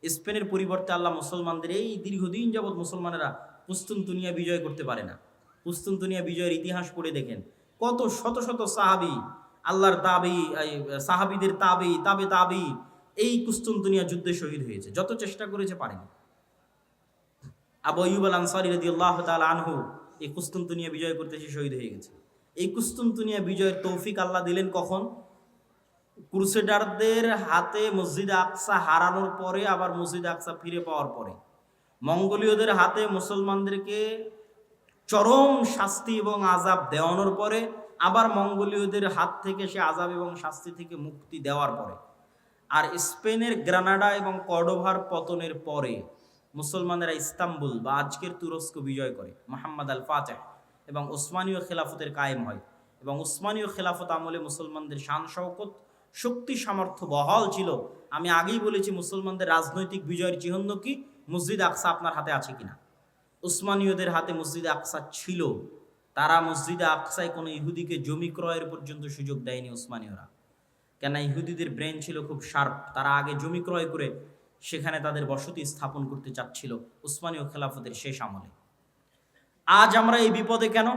স্পেনের পরিবর্তে আল্লাহ মুসলমানদের, এই দীর্ঘদিন যাবৎ মুসলমানেরা কুস্তুনতুনিয়া বিজয় করতে পারে না। কুস্তুনতুনিয়া বিজয়ের ইতিহাস পড়ে দেখেন, কত শত শত সাহাবি, আল্লাহর তাবি, সাহাবিদের তাবি, তাবে তাবি এই কুস্তুনতুনিয়া যুদ্ধে শহীদ হয়েছে। যত চেষ্টা করেছে পারেনি। আবু আইয়ুব আল আনসারী রাদিয়াল্লাহু তাআলা আনহু এই কুস্তুনতুনিয়া বিজয় করতে এসে শহীদ হয়ে গেছে। এই কুস্তুনতুনিয়া বিজয়ের তৌফিক আল্লাহ দিলেন কখন? ক্রুসেডারদের হাতে মসজিদ আকসা হারানোর পরে, আবার মসজিদ আকসা ফিরে পাওয়ার পরে। মঙ্গোলীয়দের হাতে মুসলমানদেরকে চরম শাস্তি এবং আযাব দেওয়ানোর পরে, আবার মঙ্গোলীয়দের হাত থেকে সে আযাব এবং শাস্তি থেকে মুক্তি দেওয়ার পরে। আর স্পেনের গ্রানাডা এবং কর্ডোভার পতনের পরে মুসলমানেরা ইস্তাম্বুল বা আজকের তুরস্ক বিজয় করে, মুহাম্মদ আল ফাতেহ, এবং উসমানীয় খেলাফতের কায়েম হয়। এবং উসমানীয় খেলাফত আমলে মুসলমানদের শান শওকত, শক্তি, সামর্থ্য বহাল ছিল। আমি আগেই বলেছি, মুসলমানদের রাজনৈতিক বিজয়ের চিহ্ন কি? মসজিদ আকসা আপনার হাতে আছে কিনা? উসমানীয়দের হাতে মসজিদ আকসা ছিল। তারা মসজিদে আকসায় কোনো ইহুদিকে জমি ক্রয়ের পর্যন্ত সুযোগ দেয়নি উসমানীয়রা। কেন? ইহুদিদের ব্রেন ছিল খুব শার্প। তারা আগে জমি ক্রয় করে সেখানে তাদের বসতি স্থাপন করতে চাচ্ছিল উসমানীয় খেলাফতের শেষ আমলে। আজ আমরা এই বিপদে কেন?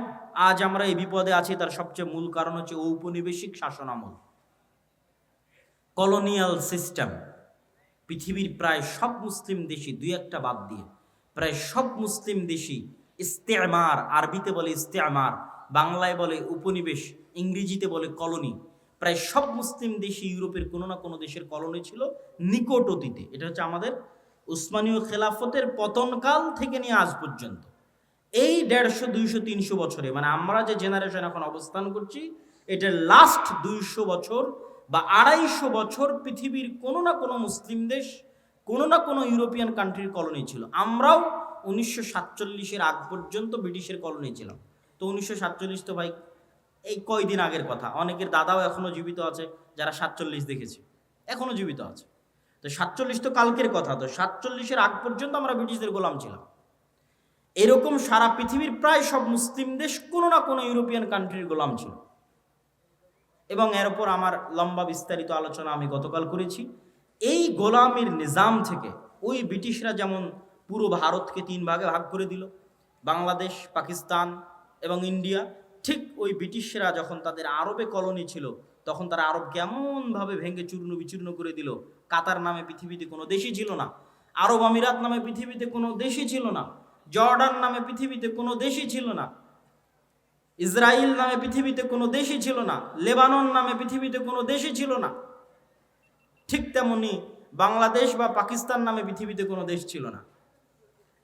আজ আমরা এই বিপদে আছি, তার সবচেয়ে মূল কারণ হচ্ছে ঔপনিবেশিক শাসন আমল, কলোনিয়াল সিস্টেম। পৃথিবীর প্রায় সব মুসলিম দেশই, দুই একটা বাদ দিয়ে, প্রায় সব মুসলিম দেশই ইস্তেমার, আরবিতে বলে ইস্তেমার, বাংলায় বলে উপনিবেশ, ইংরেজিতে বলে কলোনি। প্রায় সব মুসলিম দেশই ইউরোপের কোনো না কোনো দেশের কলোনি ছিল নিকট অতীতে। এটা হচ্ছে আমাদের উসমানীয় খেলাফতের পতনকাল থেকে নিয়ে আজ পর্যন্ত এই 150, 200, 300 বছরে, মানে আমরা যে জেনারেশন এখন অবস্থান করছি, এটার লাস্ট 200 বছর বা 250 বছর পৃথিবীর কোনো না কোনো মুসলিম দেশ, কোনো না কোনো ইউরোপিয়ান কান্ট্রির কলোনি ছিল। আমরাও 1947-এর আগ পর্যন্ত ব্রিটিশের কলোনি ছিলাম। তো 1947 তো ভাই এই কয়দিন আগের কথা। অনেকের দাদাও এখনো জীবিত আছে যারা 47 দেখেছে, এখনো জীবিত আছে। তো 47 তো কালকের কথা। তো 47-এর আগ পর্যন্ত আমরা ব্রিটিশদের গোলাম ছিলাম। এরকম সারা পৃথিবীর প্রায় সব মুসলিম দেশ কোনো না কোনো ইউরোপিয়ান কান্ট্রির গোলাম ছিল। এবং এর উপর আমার লম্বা বিস্তারিত আলোচনা আমি গতকাল করেছি। এই গোলামের নিজাম থেকে ওই ব্রিটিশরা যেমন পুরো ভারতকে 3 ভাগে ভাগ করে দিল, বাংলাদেশ, পাকিস্তান এবং ইন্ডিয়া, ঠিক ওই ব্রিটিশরা যখন তাদের আরবে কলোনি ছিল, তখন তারা আরবকে এমনভাবে ভেঙে চূর্ণ বিচূর্ণ করে দিল। কাতার নামে পৃথিবীতে কোনো দেশই ছিল না, আরব আমিরাত নামে পৃথিবীতে কোনো দেশই ছিল না, জর্ডান নামে পৃথিবীতে কোনো দেশই ছিল না, ইসরায়েল নামে পৃথিবীতে কোনো দেশই ছিল না, লেবানন নামে পৃথিবীতে কোনো দেশই ছিল না। ঠিক তেমনি বাংলাদেশ বা পাকিস্তান নামে পৃথিবীতে কোনো দেশ ছিল না।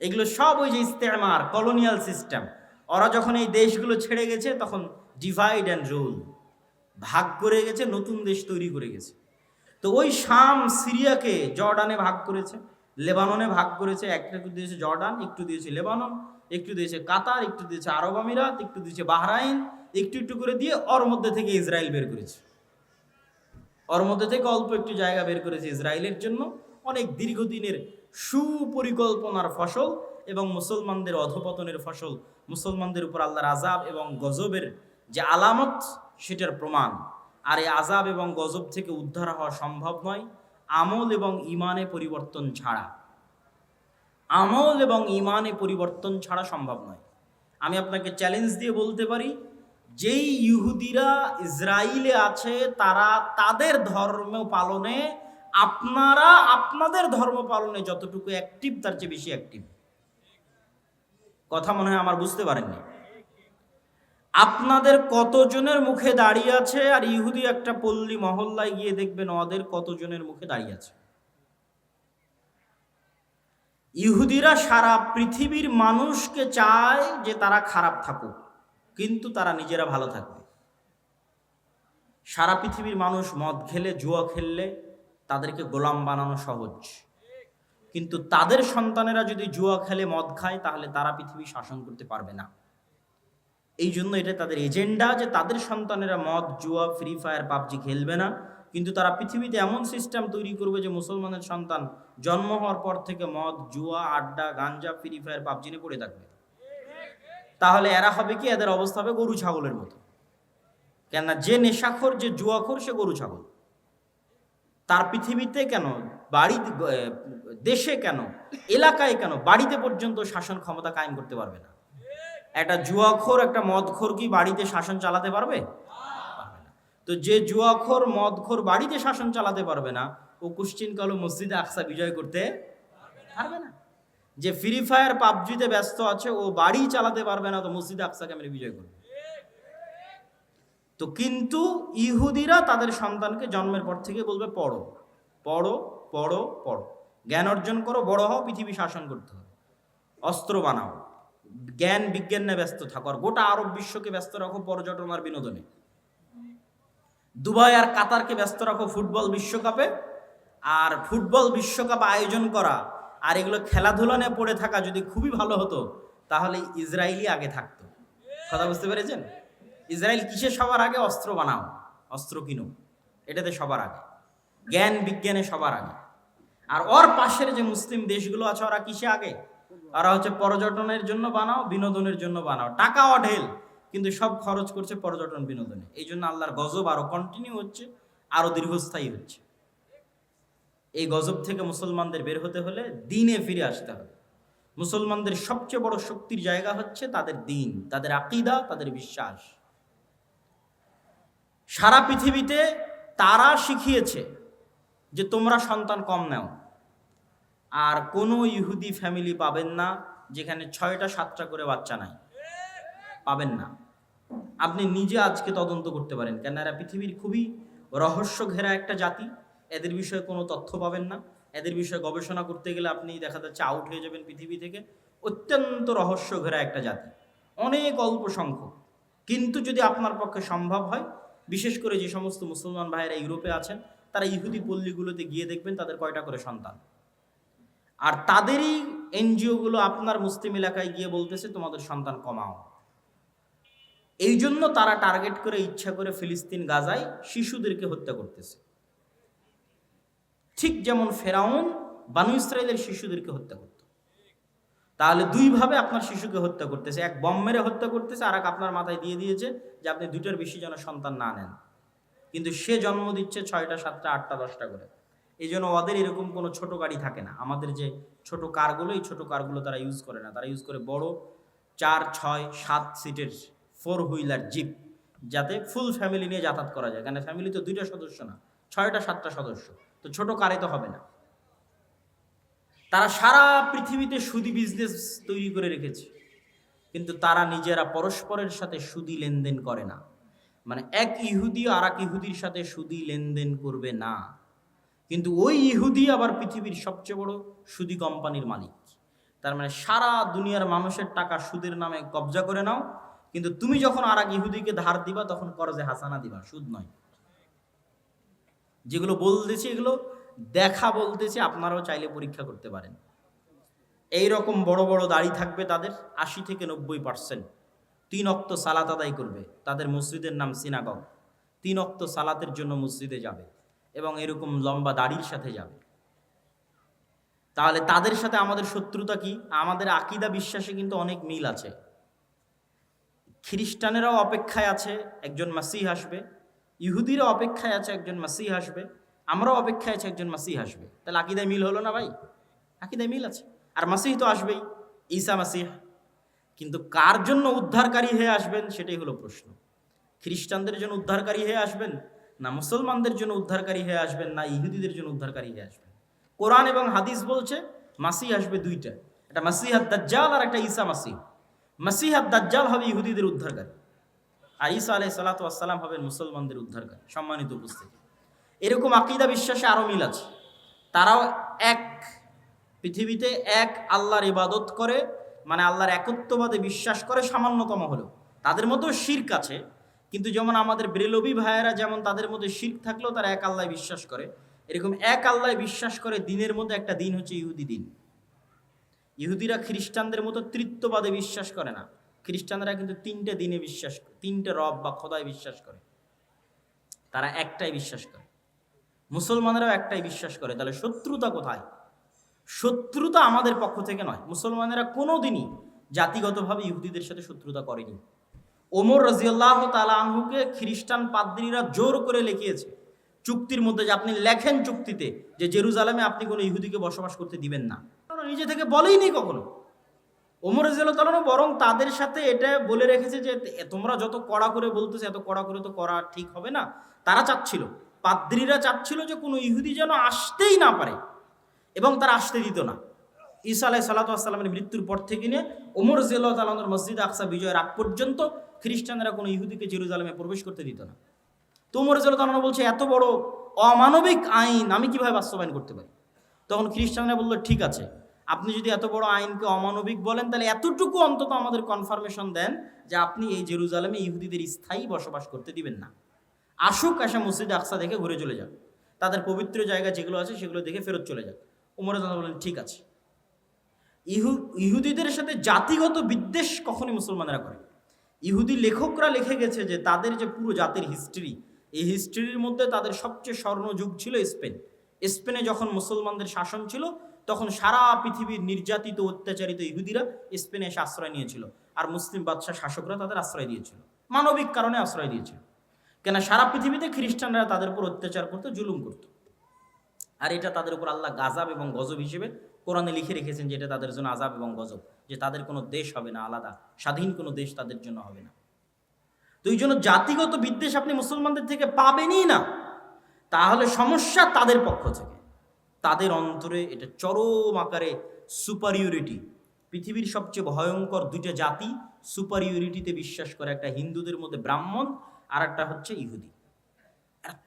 এগুলো সব ওই যে ইস্তেমার, কলোনিয়াল সিস্টেম। ওরা যখন এই দেশগুলো ছেড়ে গেছে, তখন ডিভাইড অ্যান্ড রুল, ভাগ করে গেছে, নতুন দেশ তৈরি করে গেছে। তো ওই শাম, সিরিয়াকে জর্ডানে ভাগ করেছে, লেবাননে ভাগ করেছে। একটু দিয়েছে জর্ডান, একটু দিয়েছে লেবানন, একটু দিয়েছে কাতার, একটু দিয়েছে আরব আমিরাত, একটু দিয়েছে বাহরাইন, একটু একটু করে দিয়ে ওর মধ্যে থেকে ইসরায়েল বের করেছে। ওর মধ্যে থেকে অল্প একটু জায়গা বের করেছে ইসরায়েলের জন্য। অনেক দীর্ঘদিনের সুপরিকল্পনার ফসল এবং মুসলমানদের অধপতনের ফসল, মুসলমানদের উপর আল্লাহর আযাব এবং গজবের যে আলামত, সেটার প্রমাণ। আর এই আযাব এবং গজব থেকে উদ্ধার হওয়া সম্ভব নয় আমল এবং ঈমানে পরিবর্তন ছাড়া। আমল এবং ঈমানে পরিবর্তন ছাড়া সম্ভব নয়। আমি আপনাকে চ্যালেঞ্জ দিয়ে বলতে পারি, যেই ইহুদিরা ইসরায়েলে আছে তারা তাদের ধর্ম পালনে, আপনারা আপনাদের ধর্ম পালনে যতটুকু অ্যাক্টিভ তার চেয়ে বেশি অ্যাক্টিভ। কথা মনে হয় আমার বুঝতে পারেননি। আপনাদের কতজনের মুখে দাঁড়িয়ে আছে, আর ইহুদি একটা পল্লী মহল্লায় গিয়ে দেখবেন ওদের কতজনের মুখে দাঁড়িয়ে আছে। ইহুদিরা সারা পৃথিবীর মানুষকে চায় যে তারা খারাপ থাকুক, কিন্তু তারা নিজেরা ভালো থাকবে। সারা পৃথিবীর মানুষ মদ খেলে, জুয়া খেললে তাদেরকে গোলাম বানানো সহজ, কিন্তু তাদের সন্তানেরা যদি জুয়া খেলে, মদ খায়, তাহলে তারা পৃথিবী শাসন করতে পারবে না। এই জন্য এটা তাদের এজেন্ডা যে তাদের সন্তানেরা মদ, জুয়া, ফ্রি ফায়ার, পাবজি খেলবে না, কিন্তু তারা পৃথিবীতে এমন সিস্টেম তৈরি করবে যে মুসলমানের সন্তান জন্ম হওয়ার পর থেকে মদ, জুয়া, আড্ডা, গাঞ্জা, ফ্রি ফায়ার, পাবজি নিয়ে পড়ে থাকবে। তাহলে এরা হবে কি, এদের অবস্থা হবে গরু ছাগলের মতো। কেননা যে নেশাখোর, যে জুয়াখোর, সে গরু ছাগল। তার পৃথিবীতে কেন, বাড়ি, দেশে কেন, এলাকায় কেন, বাড়িতে পর্যন্ত শাসন ক্ষমতা কায়েম করতে পারবে না। একটা জুয়াখোর, একটা মদখোর কি বাড়িতে শাসন চালাতে পারবে? পারবে না। তো যে জুয়াখোর, মদখোর বাড়িতে শাসন চালাতে পারবে না, ও কুশ্চিন কালো মসজিদে আকসা বিজয় করতে পারবে না। যে ফ্রি ফায়ার, পাবজিতে ব্যস্ত আছে, ও বাড়ি চালাতে পারবে না, তো মসজিদে আকসাকে মেরে বিজয় করবে। তো কিন্তু ইহুদিরা তাদের সন্তানকে জন্মের পর থেকে বলবে পড়ো পড়ো পড়ো পড়ো, জ্ঞান অর্জন করো, বড় হও, পৃথিবী শাসন করতে হবে, অস্ত্র বানাও, জ্ঞান বিজ্ঞানে ব্যস্ত থাকো, আর গোটা আরব বিশ্বকে ব্যস্ত রাখো পর্যটন আর বিনোদনে। দুবাই আর কাতারকে ব্যস্ত রাখো ফুটবল বিশ্বকাপে, আর ফুটবল বিশ্বকাপ আয়োজন করা আর এগুলো খেলাধুলা নিয়ে পড়ে থাকা যদি খুবই ভালো হতো, তাহলে ইসরায়েলই আগে থাকতো। কথা বুঝতে পেরেছেন? ইসরায়েল কিসে সবার আগে? অস্ত্র বানাও, অস্ত্র কিনো, এটাতে সবার আগে, জ্ঞান বিজ্ঞানে সবার আগে। আর ওর পাশের যে মুসলিম দেশগুলো আছে, ওরা কিসে আগে? ওরা হচ্ছে পর্যটনের জন্য বানাও, বিনোদনের জন্য বানাও, টাকা অঢেল, কিন্তু সব খরচ করছে পর্যটন বিনোদনে। এই জন্য আল্লাহর গজব আরো কন্টিনিউ হচ্ছে, আরো দীর্ঘস্থায়ী হচ্ছে। এই গজব থেকে মুসলমানদের বের হতে হলে দ্বীনে ফিরে আসতে হবে। মুসলমানদের সবচেয়ে বড় শক্তির জায়গা হচ্ছে তাদের দ্বীন, তাদের আকীদা, তাদের বিশ্বাস। সারা পৃথিবীতে তারা শিখিয়েছে যে তোমরা সন্তান কম নাও, আর কোনো ইহুদি ফ্যামিলি পাবেন না যেখানে 6টা 7টা করে বাচ্চা নাই, পাবেন না। আপনি নিজে আজকে তদন্ত করতে পারেন, কেন এরা পৃথিবীর খুবই রহস্য ঘেরা একটা জাতি। এদের বিষয়ে কোনো তথ্য পাবেন না, এদের বিষয়ে গবেষণা করতে গেলে আপনি দেখা যাচ্ছে আউট হয়ে যাবেন পৃথিবী থেকে। অত্যন্ত রহস্য ঘেরা একটা জাতি, অনেক অল্প সংখ্যক। কিন্তু যদি আপনার পক্ষে সম্ভব হয়, বিশেষ করে যে সমস্ত মুসলমান ভাইয়েরা ইউরোপে আছেন, তারা ইহুদি পল্লীগুলোতে গিয়ে দেখবেন তাদের কয়টা করে সন্তান। আর তাদেরই এনজিওগুলো আপনার মুসলিম এলাকায় গিয়ে বলতেছে তোমাদের সন্তান কমাও। এই জন্য তারা টার্গেট করে, ইচ্ছা করে ফিলিস্তিন, গাজায় শিশুদেরকে হত্যা করতেছে। ঠিক যেমন ফেরাউন বানু ইসরায়েলের শিশুদেরকে হত্যা করত। তাহলে দুইভাবে আপনার শিশুকে হত্যা করতেছে, এক বম মেরে হত্যা করতেছে, আর এক আপনার মাথায় দিয়ে দিয়েছে যে আপনি 2টার বেশি যেন সন্তান না নেন। কিন্তু সে জন্ম দিচ্ছে 6টা 7টা 8টা 10টা করে। এই জন্য ওদের এরকম কোনো ছোট গাড়ি থাকে না। আমাদের যে ছোট কারগুলো, এই ছোট কারগুলো তারা ইউজ করে না, তারা ইউজ করে বড় 4, 6, 7 সিটের 4 হুইলার জিপ, যাতে ফুল ফ্যামিলি নিয়ে যাতায়াত করা যায়। কারণ ফ্যামিলি তো 2টা সদস্য না, 6টা 7টা সদস্য, তো ছোট কারে তো হবে না। তারা সারা পৃথিবীতে সুদি বিজনেস তৈরি করে রেখেছে, কিন্তু তারা নিজেরা পরস্পরের সাথে সুদি লেনদেন করে না। মানে এক ইহুদি আর এক ইহুদির সাথে সুদি লেনদেন করবে না, কিন্তু ওই ইহুদি আবার পৃথিবীর সবচেয়ে বড় সুদি কোম্পানির মালিক। তার মানে সারা দুনিয়ার মানুষের টাকা সুদের নামে কবজা করে নাও, কিন্তু তুমি যখন আর এক ইহুদিকে ধার দিবা তখন করজে হাসানা দিবা, সুদ নয়। যেগুলো বলতেছি এগুলো দেখা বলতেছি, আপনারাও চাইলে পরীক্ষা করতে পারেন। এই রকম বড় বড় দাড়ি থাকবে তাদের, 80 থেকে 90%। 3 ওয়াক্ত সালাত আদায় করবে, তাদের মসজিদের নাম সিনাগগ। 3 ওয়াক্ত সালাতের জন্য মসজিদে যাবে, এবং এরকম লম্বা দাড়ির সাথে যাবে। তাহলে তাদের সাথে আমাদের শত্রুতা কি? আমাদের আকীদা বিশ্বাসে কিন্তু অনেক মিল আছে। খ্রিস্টানেরাও অপেক্ষায় আছে একজন মাসিহ আসবে, ইহুদিরা অপেক্ষায় আছে একজন মাসিহ আসবে, আমরাও অপেক্ষায় আছে একজন মাসিহ আসবে। তাহলে আকীদায় মিল হলো না ভাই? আকীদায় মিল আছে। আর মাসিহ তো আসবেই, ঈসা মাসিহ। কিন্তু কার জন্য উদ্ধারকারী হয়ে আসবেন সেটাই হলো প্রশ্ন। খ্রিস্টানদের জন্য উদ্ধারকারী হয়ে আসবেন, না মুসলমানদের জন্য উদ্ধারকারী হয়ে আসবেন, না ইহুদিদের জন্য উদ্ধারকারী হয়ে আসবেন? কোরআন এবং হাদিস বলছে মাসিহ আসবে দুইটা, একটা মাসিহ আদ-দাজ্জাল আর একটা ঈসা মাসিহ। মাসিহ আদ-দাজ্জাল হবে ইহুদিদের উদ্ধারকারী, আর ঈসা আলাইহিস সালাতু ওয়াস সালাম হবেন মুসলমানদের উদ্ধারকারী। সম্মানিত উপস্থিতি, এরকম আকীদা বিশ্বাসে আরো মিল আছে। তারাও এক, পৃথিবীতে এক আল্লাহর ইবাদত করে, মানে আল্লাহর একত্ববাদে বিশ্বাস করে সামান্যতম হলেও। তাদের মধ্যেও শিরক আছে, কিন্তু যেমন আমাদের ব্রেলভী ভাইয়েরা যেমন তাদের মধ্যে শিরক থাকলেও তারা এক আল্লাহ বিশ্বাস করে, এরকম এক আল্লাহ বিশ্বাস করে। দিনের মধ্যে একটা দিন হচ্ছে ইহুদি দিন। ইহুদিরা খ্রিস্টানদের মতো তৃত্ববাদে বিশ্বাস করে না। খ্রিস্টানরা কিন্তু তিনটে দিনে বিশ্বাস করে, তিনটে রব বা খোদায় বিশ্বাস করে, তারা একটাই বিশ্বাস করে। মুসলমানেরাও একটাই বিশ্বাস করে। তাহলে শত্রুতা কোথায়? শত্রুতা আমাদের পক্ষ থেকে নয়। মুসলমানেরা কোনোদিনই জাতিগতভাবে ইহুদিদের সাথে শত্রুতা করেনি। ওমর রাদিয়াল্লাহু তাআলা আনহুকে খ্রিস্টান পাদ্রীরা জোর করে লিখিয়েছে চুক্তির মধ্যে, যে আপনি লেখেন চুক্তিতে যে জেরুজালেমে আপনি কোনো ইহুদিকে বসবাস করতে দিবেন না। নিজে থেকে বলেইনি কখনো। ওমর রাদিয়াল্লাহু তাআলা বরং তাদের সাথে এটা বলে রেখেছে যে তোমরা যত কড়া করে বলতেছে এত কড়া করে তো করা ঠিক হবে না। তারা চাচ্ছিল, পাদ্রীরা চাচ্ছিল যে কোনো ইহুদি যেন আসতেই না পারে, এবং তারা আসতে দিত না। ঈসা আলাইহিস সালাতু ওয়াস সালামের মৃত্যুর পর থেকে নিয়ে ওমর রাদিয়াল্লাহু তাআলা আনহুর মসজিদ আকসা বিজয়ের আগ পর্যন্ত খ্রিস্টানরা কোনো ইহুদিকে জেরুজালেমে প্রবেশ করতে দিত না। তো ওমর রাদিয়াল্লাহু তাআলা বলছে এত বড় অমানবিক আইন আমি কিভাবে বাস্তবায়ন করতে পারি? তখন খ্রিস্টানরা বলল ঠিক আছে, আপনি যদি এত বড় আইনকে অমানবিক বলেন, তাহলে এতটুকু অন্তত আমাদের কনফার্মেশন দেন যে আপনি এই জেরুজালেমে ইহুদিদের স্থায়ী বসবাস করতে দিবেন না। আসুক, আসা মসজিদ আকসা দেখে ঘুরে চলে যাক, তাদের পবিত্র জায়গা যেগুলো আছে সেগুলো দেখে ফেরত চলে যাক। ওমর রাদিয়াল্লাহু তাআলা বললেন ঠিক আছে। ইহুদিদের সাথে জাতিগত বিদ্বেষ কখনই মুসলমানেরা করে। ইহুদি লেখকরা লিখে গেছে যে তাদের যে পুরো জাতির হিস্ট্রি, এই হিস্ট্রির মধ্যে তাদের সবচেয়ে স্বর্ণযুগ ছিল স্পেন। স্পেনে যখন মুসলমানদের শাসন ছিল, তখন সারা পৃথিবীর নির্যাতিত অত্যাচারিত ইহুদিরা স্পেনে এসে আশ্রয় নিয়েছিল, আর মুসলিম বাদশাহ শাসকরা তাদের আশ্রয় দিয়েছিল, মানবিক কারণে আশ্রয় দিয়েছিল। কেন? সারা পৃথিবীতে খ্রিস্টানরা তাদের উপর অত্যাচার করতো, জুলুম করতো, আর এটা তাদের উপর আল্লাহ গাজাব এবং গজব হিসেবে কোরআনে লিখে রেখেছেন যে এটা তাদের জন্য আযাব এবং গজব, যে তাদের কোনো দেশ হবে না, আলাদা স্বাধীন কোনো দেশ তাদের জন্য হবে না। তো এই জন্য জাতিগত বিদ্বেষ আপনি মুসলমানদের থেকে পাবেনই না। তাহলে সমস্যা তাদের পক্ষ থেকে, তাদের অন্তরে এটা চরম আকারে সুপারিয়রিটি। পৃথিবীর সবচেয়ে ভয়ঙ্কর দুইটা জাতি সুপারিয়রিটিতে বিশ্বাস করে, একটা হিন্দুদের মধ্যে ব্রাহ্মণ, আর একটা হচ্ছে ইহুদি।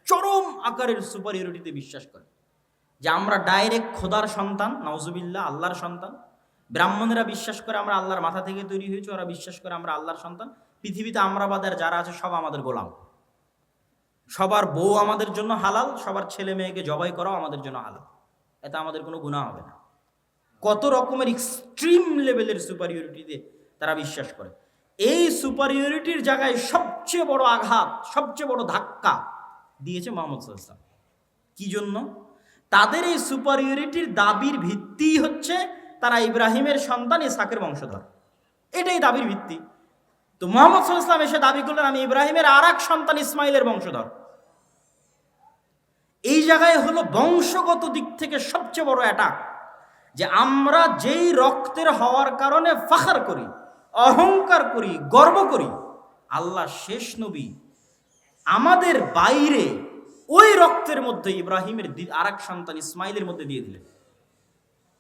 চরম আকারের সুপারিয়রিটিতে বিশ্বাস করে যে আমরা ডাইরেক্ট খোদার সন্তান, নাউজুবিল্লাহ, আল্লাহর সন্তান। ব্রাহ্মণেরা বিশ্বাস করে আমরা আল্লাহর মাথা থেকে তৈরি হয়েছি, ওরা বিশ্বাস করে আমরা আল্লাহর সন্তান। পৃথিবীতে আমরা বাদের যারা আছে সব আমাদের গোলাম, সবার বউ আমাদের জন্য হালাল, সবার ছেলে মেয়েকে জবাই করাও আমাদের জন্য হালাল, এতে আমাদের কোনো গুনাহ হবে না। কত রকমের এক্সট্রিম লেভেলের সুপারিয়রিটিতে তারা বিশ্বাস করে। এই সুপারিয়রিটির জায়গায় সবচেয়ে বড় আঘাত, সবচেয়ে বড় ধাক্কা দিয়েছে মুহাম্মদ সাল্লাল্লাহু আলাইহি ওয়াসাল্লাম। কি জন্য? তাদের এই সুপারিয়রিটির দাবির ভিত্তি হচ্ছে তারা ইব্রাহিমের সন্তান, ইসহাকের বংশধর। এটাই দাবির ভিত্তি। তো মুহাম্মদ সাল্লাল্লাহু আলাইহি ওয়াসাল্লাম এসে দাবি করলেন আমি ইব্রাহিমের আর এক সন্তান ইসমাইলের বংশধর। এই জায়গায় হলো বংশগত দিক থেকে সবচেয়ে বড় অ্যাটাক, যে আমরা যেই রক্তের হওয়ার কারণে ফাখর করি, অহংকার করি, গর্ব করি, আল্লাহ শেষ নবী আমাদের বাইরে ওই রক্তের মধ্যে ইব্রাহিমের আর এক সন্তান ইসমাইলের মধ্যে দিয়ে দিলেন,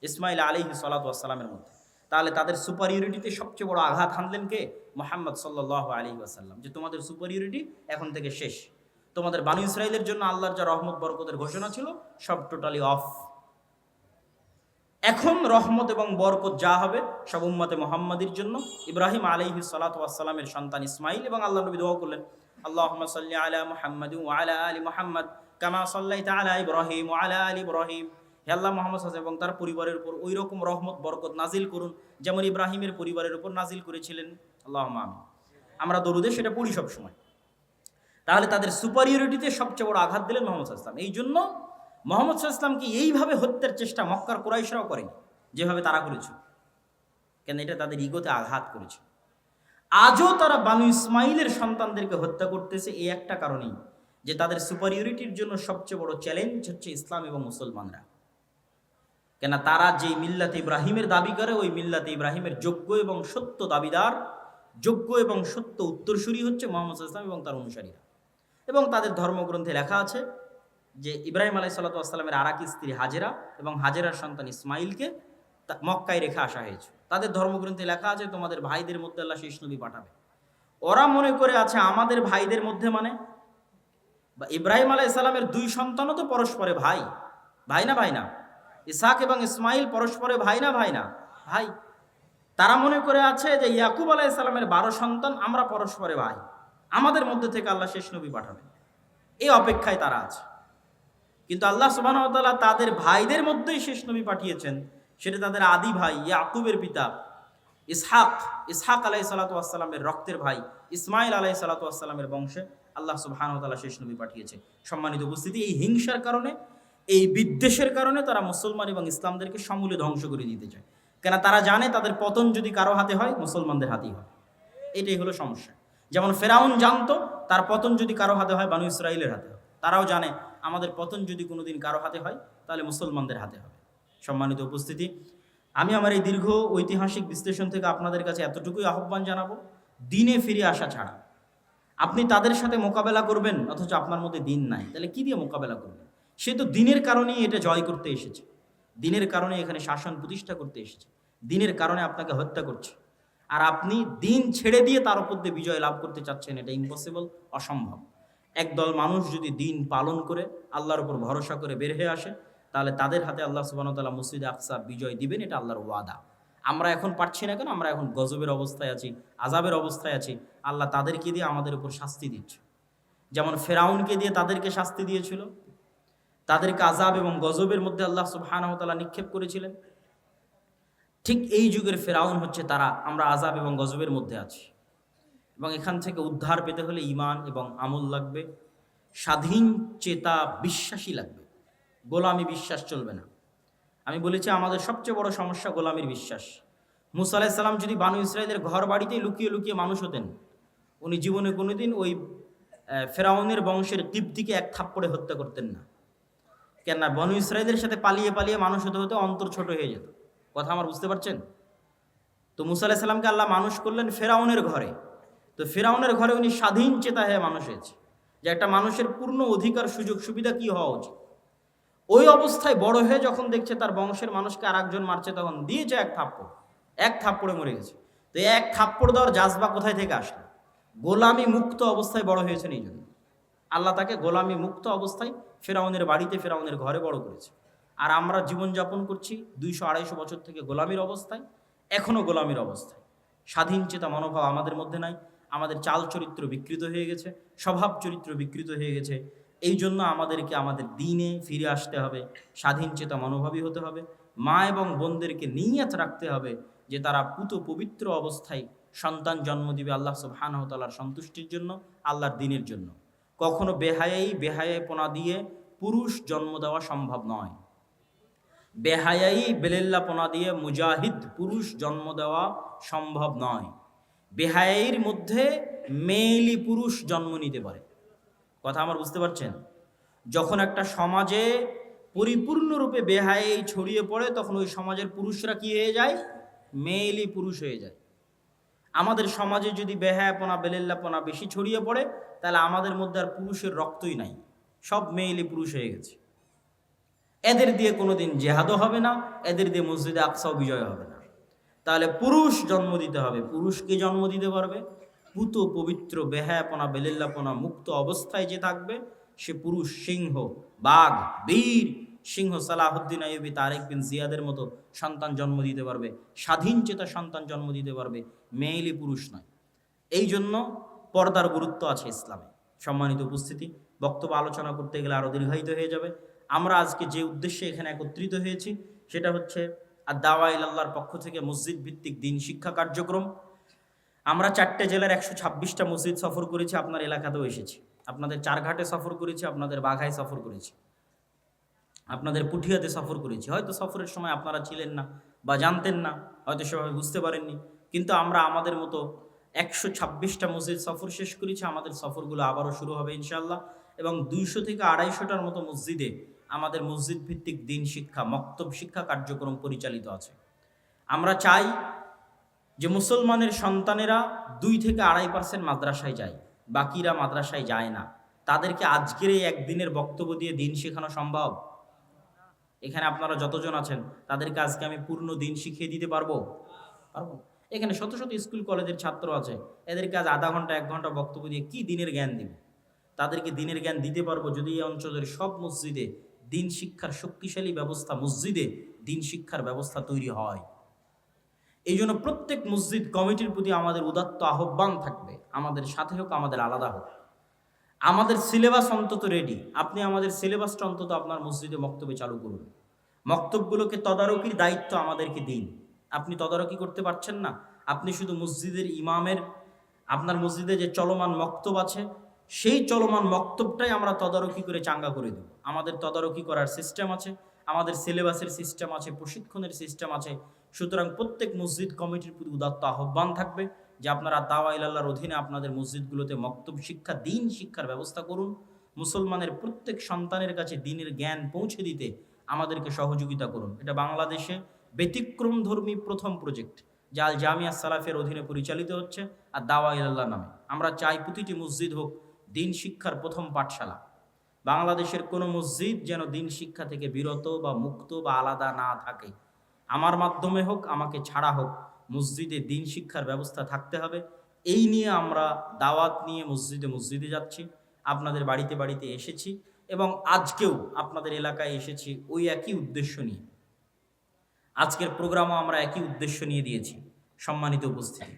ইসমাইল আলাইহিস সালাতু ওয়াস সালামের মধ্যে। তাহলে তাদের সুপারিয়রিটিতে সবচেয়ে বড় আঘাত হানলেন কে? মুহাম্মদ সাল্লাল্লাহু আলাইহি ওয়াসাল্লাম। যে তোমাদের সুপারিয়রিটি এখন থেকে শেষ, তোমাদের বানু ইসরাইলের জন্য আল্লাহর যা রহমত বরকতের ঘোষণা ছিল সব টোটালি অফ। এখন রহমত এবং বরকত যা হবে সব উম্মতে মুহাম্মাদির জন্য। ইব্রাহিম আলাইহিস সালাতু ওয়াস সালামের সন্তান ইসমাইল, এবং আল্লাহ নবী দোয়া করলেন আল্লাহুম্মা সাল্লি আলা মুহাম্মাদিন ওয়া আলা আলি মুহাম্মাদ কামা সাল্লাইতা আলা ইব্রাহিম ওয়া আলা আলি ইব্রাহিম। হে আল্লাহ, মুহাম্মদ সাল্লাল্লাহু আলাইহি ওয়া সাল্লাম এবং তার পরিবারের উপর ওই রকম রহমত বরকত নাজিল করুন যেমন ইব্রাহিমের পরিবারের উপর নাজিল করেছিলেন। আল্লাহুম্মা আমিন। আমরা দরুদে সেটা পড়ি সব সময়। তাহলে তাদের সুপারিয়রিটিতে সবচেয়ে বড় আঘাত দিলেন মুহাম্মদ সাল্লাল্লাহু আলাইহি ওয়াসাল্লাম। এই জন্য মুহাম্মদ সাল্লাল্লাহু আলাইহি ওয়াসাল্লামকে এইভাবে হত্যার চেষ্টা মক্কার কুরাইশরাও করেনি যেভাবে তারা করেছে, কেন এটা তাদের ইগোতে আঘাত করেছে। আজও তারা বানু ইসমাইলের সন্তানদেরকে হত্যা করতেছে এই একটা কারণেই, যে তাদের সুপারিয়রিটির জন্য সবচেয়ে বড় চ্যালেঞ্জ হচ্ছে ইসলাম এবং মুসলমানরা। কেন তারা যেই মিল্লাতে ইব্রাহিমের দাবি করে, ওই মিল্লাতে ইব্রাহিমের যোগ্য এবং সত্য দাবিদার, যোগ্য এবং সত্য উত্তরসূরি হচ্ছে মুহাম্মদ সাল্লাল্লাহু আলাইহি ওয়াসাল্লাম এবং তার অনুসারীরা। এবং তাদের ধর্মগ্রন্থে লেখা আছে যে ইব্রাহিম আলাইহিসসালাতু ওয়াসসালামের আর এক স্ত্রী হাজেরা এবং হাজেরার সন্তান ইসমাইলকে মক্কায় রেখে আসা হয়েছে। তাদের ধর্মগ্রন্থে লেখা আছে তোমাদের ভাইদের মধ্যে আল্লাহ শেষ নবী পাঠাবে। ওরা মনে করে আছে আমাদের ভাইদের মধ্যে মানে বা ইব্রাহিম আলাইহিস সালামের দুই সন্তানও তো পরস্পরে ভাই, ভাই না ভাই না? ইসহাক এবং ইসমাইল পরস্পরে ভাই না ভাই না? ভাই। তারা মনে করে আছে যে ইয়াকুব আলাইহিস সালামের 12 সন্তান, আমরা পরস্পরে ভাই, আমাদের মধ্যে থেকে আল্লাহ শেষ নবী পাঠাবেন, এই অপেক্ষায় তারা আছে। কিন্তু আল্লাহ সুবহানাহু ওয়া তাআলা তাদের ভাইদের মধ্যেই শেষ নবী পাঠিয়েছেন, সেটা তাদের আদি ভাই ইয়াকুবের পিতা ইসহাক, ইসহাক আলাইহিসসালাতু ওয়াসসালামের রক্তের ভাই ইসমাইল আলাইহিসসালাতু ওয়াসসালামের বংশে আল্লাহ সুবহানাহু ওয়া তাআলা শেষ নবী পাঠিয়েছে। সম্মানিত উপস্থিতি, এই হিংসার কারণে, এই বিদ্বেষের কারণে তারা মুসলমান এবং ইসলামদেরকে সমূলে ধ্বংস করে দিতে চায়। কেন তারা জানে তাদের পতন যদি কারো হাতে হয়, মুসলমানদের হাতেই হয়। এটাই হলো সমস্যা। যেমন ফেরাউন জানতো তার পতন যদি কারো হাতে হয়, বানু ইসরাইলের হাতে হয়। তারাও জানে আমাদের পতন যদি কোনোদিন কারো হাতে হয়, তাহলে মুসলমানদের হাতে হবে। সম্মানিত উপস্থিতি, আমি আমার এই দীর্ঘ ঐতিহাসিক বিশ্লেষণ থেকে আপনাদের কাছে এতটুকুই আহ্বান জানাবো, দিনে ফিরে আসা ছাড়া। আপনি তাদের সাথে মোকাবেলা করবেন অথচ আপনার মধ্যে দিন নাই, তাহলে কি দিয়ে মোকাবেলা করবেন? সে তো দিনের কারণেই এটা জয় করতে এসেছে, দিনের কারণে এখানে শাসন প্রতিষ্ঠা করতে এসেছে, দিনের কারণে আপনাকে হত্যা করছে। আর আপনি দিন ছেড়ে দিয়ে তার উপর দিয়ে বিজয় লাভ করতে চাচ্ছেন, এটা ইম্পসিবল, অসম্ভব। একদল মানুষ যদি দিন পালন করে আল্লাহর উপর ভরসা করে বের হয়ে আসে, তাহলে তাদের হাতে আল্লাহ সুবহানাহু ওয়া তাআলা মসজিদে আকসা বিজয় দিবেন, এটা আল্লাহর ওয়াদা। আমরা এখন পারছি না কেন? আমরা এখন গজবের অবস্থায় আছি, আযাবের অবস্থায় আছি। আল্লাহ তাদেরকে দিয়ে আমাদের উপর শাস্তি দিচ্ছে। যেমন ফেরাউনকে দিয়ে তাদেরকে শাস্তি দিয়েছিল, তাদেরকে আযাব এবং গজবের মধ্যে আল্লাহ সুবহানাহু ওয়া তাআলা নিক্ষেপ করেছিলেন। ঠিক এই যুগের ফেরাউন হচ্ছে তারা। আমরা আযাব এবং গজবের মধ্যে আছি, এবং এখান থেকে উদ্ধার পেতে হলে ঈমান এবং আমল লাগবে, স্বাধীন চেতা বিশ্বাসী লাগবে। গোলামি বিশ্বাস চলবে না। আমি বলেছি আমাদের সবচেয়ে বড় সমস্যা গোলামির বিশ্বাস। মুসা আলাইহিস সালাম যদি বানু ইসরাইলের ঘর বাড়িতেই লুকিয়ে লুকিয়ে মানুষ হতেন, উনি জীবনে কোনোদিন ওই ফেরাউনের বংশের কিবতীকে এক থাপ্পড়ে হত্যা করতেন না। কেননা বানু ইসরাইলের সাথে পালিয়ে পালিয়ে মানুষ হতে হতে অন্তর ছোট হয়ে যেত। কথা আমার বুঝতে পারছেন? তো মুসা আলাইহিস সালামকে আল্লাহ মানুষ করলেন ফেরাউনের ঘরে। তো ফেরাউনের ঘরে উনি স্বাধীন চেতা হয়ে মানুষ হয়েছে, যে একটা মানুষের পূর্ণ অধিকার সুযোগ সুবিধা কি হওয়া উচিত। ওই অবস্থায় বড় হয়ে যখন দেখছে তার বংশের মানুষকে আর একজন মারছে, তখন দিয়েছে এক থাপ্পড়, এক থাপ্পড়ে মরে গেছে। তো এক থাপ্পড় দেওয়ার জাজবা কোথায় থেকে আসলো? গোলামি মুক্ত অবস্থায় বড় হয়েছেন, এই জন্য আল্লাহ তাকে গোলামি মুক্ত অবস্থায় ফেরাউনের বাড়িতে, ফেরাউনের ঘরে বড় করেছে। আর আমরা জীবনযাপন করছি 200-250 বছর থেকে গোলামির অবস্থায়, এখনও গোলামির অবস্থায়। স্বাধীন চেতা মনোভাব আমাদের মধ্যে নাই। আমাদের চাল চরিত্র বিকৃত হয়ে গেছে, স্বভাব চরিত্র বিকৃত হয়ে গেছে। এই জন্য আমাদেরকে আমাদের দিনে ফিরে আসতে হবে, স্বাধীন চেতা মনোভাবী হতে হবে। মা এবং বোনদেরকে নিয়ত রাখতে হবে যে তারা পুত পবিত্র অবস্থায় সন্তান জন্ম দিবে আল্লাহ সুবহানাহু ওয়া তাআলার সন্তুষ্টির জন্য, আল্লাহর দ্বীনের জন্য। কখনো বেহায়াইপনা দিয়ে পুরুষ জন্ম দেওয়া সম্ভব নয়। বেহায়াই বেলেল্লাপনা দিয়ে মুজাহিদ পুরুষ জন্ম দেওয়া সম্ভব নয়। বেহায়াইর মধ্যে মেয়েলি পুরুষ জন্ম নিতে পারে। কথা আমার বুঝতে পারছেন? যখন একটা সমাজে পরিপূর্ণরূপে বেহায়াই ছড়িয়ে পড়ে, তখন ওই সমাজের পুরুষরা কি হয়ে যায়? মেয়েলি পুরুষ হয়ে যায়। আমাদের সমাজে যদি বেহায়াপনা বেলেল্লাপনা বেশি ছড়িয়ে পড়ে, তাহলে আমাদের মধ্যে আর পুরুষের রক্তই নাই, সব মেয়েলি পুরুষ হয়ে গেছে। এদের দিয়ে কোনোদিন জেহাদও হবে না, এদের দিয়ে মসজিদে আকসাও বিজয় হবে না। তাহলে পুরুষ জন্ম দিতে হবে। পুরুষকে জন্ম দিতে পারবে পুত পবিত্র বেহায়াপনা বেলেল্লাপনা মুক্ত অবস্থায় যে থাকবে, সে পুরুষ সিংহ, বাঘ, বীর সিংহ সালাহুদ্দিন আইয়ুবী, তারেক বিন জিয়াদের মতো সন্তান জন্ম দিতে পারবে, স্বাধীন চেতা সন্তান জন্ম দিতে পারবে, মেয়েলি পুরুষ নয়। এই জন্য পর্দার গুরুত্ব আছে ইসলামে। সম্মানিত উপস্থিতি, বক্তব্য আলোচনা করতে গেলে আরও দীর্ঘায়িত হয়ে যাবে। আমরা আজকে যে উদ্দেশ্যে এখানে একত্রিত হয়েছি, সেটা হচ্ছে দাওয়া ইলাল্লাহর পক্ষ থেকে মসজিদ ভিত্তিক দিন শিক্ষা কার্যক্রম। আমরা 4টে জেলার 126টা মসজিদ সফর করেছি, আপনার এলাকাতেও এসেছি। আপনাদের চারঘাটে সফর করেছি, আপনাদের বাঘায় সফর করেছি, আপনাদের পুঠিয়াতে সফর করেছি। হয়তো সফরের সময় আপনারা ছিলেন না বা জানতেন না, হয়তো সেভাবে বুঝতে পারেননি, কিন্তু আমরা আমাদের মতো 126টা মসজিদ সফর শেষ করেছি, আমাদের সফরগুলো আবারও শুরু হবে ইনশাআল্লাহ। এবং 200 থেকে 250টার মতো মসজিদে আমাদের মসজিদ ভিত্তিক দিন শিক্ষা, মক্তব শিক্ষা কার্যক্রম পরিচালিত আছে। আমরা চাই যে মুসলমানের সন্তানেরা 2 থেকে 2.5% মাদ্রাসায় যায়, বাকিরা মাদ্রাসায় যায় না। তাদেরকে আজকের এই একদিনের বক্তব্য দিয়ে দিন শেখানো সম্ভব? এখানে আপনারা যতজন আছেন তাদেরকে আজকে আমি পূর্ণ দিন শিখিয়ে দিতে পারবো? পারবো। এখানে শত শত স্কুল কলেজের ছাত্র আছে, এদেরকে আজ আধা ঘন্টা 1 ঘন্টা বক্তব্য দিয়ে কি দিনের জ্ঞান দিব? তাদেরকে দিনের জ্ঞান দিতে পারবো যদি এই অঞ্চলের সব মসজিদে দিন শিক্ষার শক্তিশালী ব্যবস্থা, মসজিদে দিন শিক্ষার ব্যবস্থা তৈরি হয়। এই জন্য প্রত্যেক মসজিদ কমিটির প্রতি আমাদের উদাত্ত আহ্বান থাকবে, আমাদের সাথে হোক, আমাদের আলাদা হোক, আমাদের সিলেবাস অন্তত রেডি। আপনি আমাদের সিলেবাসটা অন্তত আপনার মসজিদে মক্তবে চালু করুন। মক্তবগুলোকে তদারকির দায়িত্ব আমাদেরকে দিন। আপনি তদারকি করতে পারছেন না, আপনি শুধু মসজিদের ইমামের, আপনার মসজিদে যে চলমান মক্তব আছে সেই চলমান মক্তবটাই আমরা তদারকি করে চাঙ্গা করে দেব। আমাদের তদারকি করার সিস্টেম আছে, আমাদের সিলেবাসের সিস্টেম আছে, প্রশিক্ষণের সিস্টেম আছে। সুতরাং প্রত্যেক মসজিদ কমিটির প্রতি উদাত্ত আহ্বান থাকবে যে আপনারা দাওয়া ইলাল্লাহর অধীনে আপনাদের মসজিদগুলোতে মক্তব শিক্ষা, দিন শিক্ষার ব্যবস্থা করুন। মুসলমানের প্রত্যেক সন্তানের কাছে দিনের জ্ঞান পৌঁছে দিতে আমাদেরকে সহযোগিতা করুন। এটা বাংলাদেশে ব্যতিক্রমধর্মী প্রথম প্রজেক্ট, যা আল জামিয়া সালাফের অধীনে পরিচালিত হচ্ছে আর দাওয়া ইলাল্লাহ নামে। আমরা চাই প্রতিটি মসজিদ হোক দিন শিক্ষার প্রথম পাঠশালা। বাংলাদেশের কোনো মসজিদ যেন দিন শিক্ষা থেকে বিরত বা মুক্ত বা আলাদা না থাকে। আমার মাধ্যমে হোক, আমাকে ছাড়া হোক, মসজিদে দিন শিক্ষার ব্যবস্থা থাকতে হবে। এই নিয়ে আমরা দাওয়াত নিয়ে মসজিদে মসজিদে যাচ্ছি, আপনাদের বাড়িতে বাড়িতে এসেছি এবং আজকেও আপনাদের এলাকায় এসেছি ওই একই উদ্দেশ্য নিয়ে। আজকের প্রোগ্রামও আমরা একই উদ্দেশ্য নিয়ে দিয়েছি। সম্মানিত উপস্থিতি,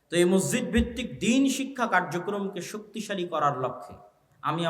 তো এই মসজিদ ভিত্তিক দিন শিক্ষা কার্যক্রমকে শক্তিশালী করার লক্ষ্যে আমি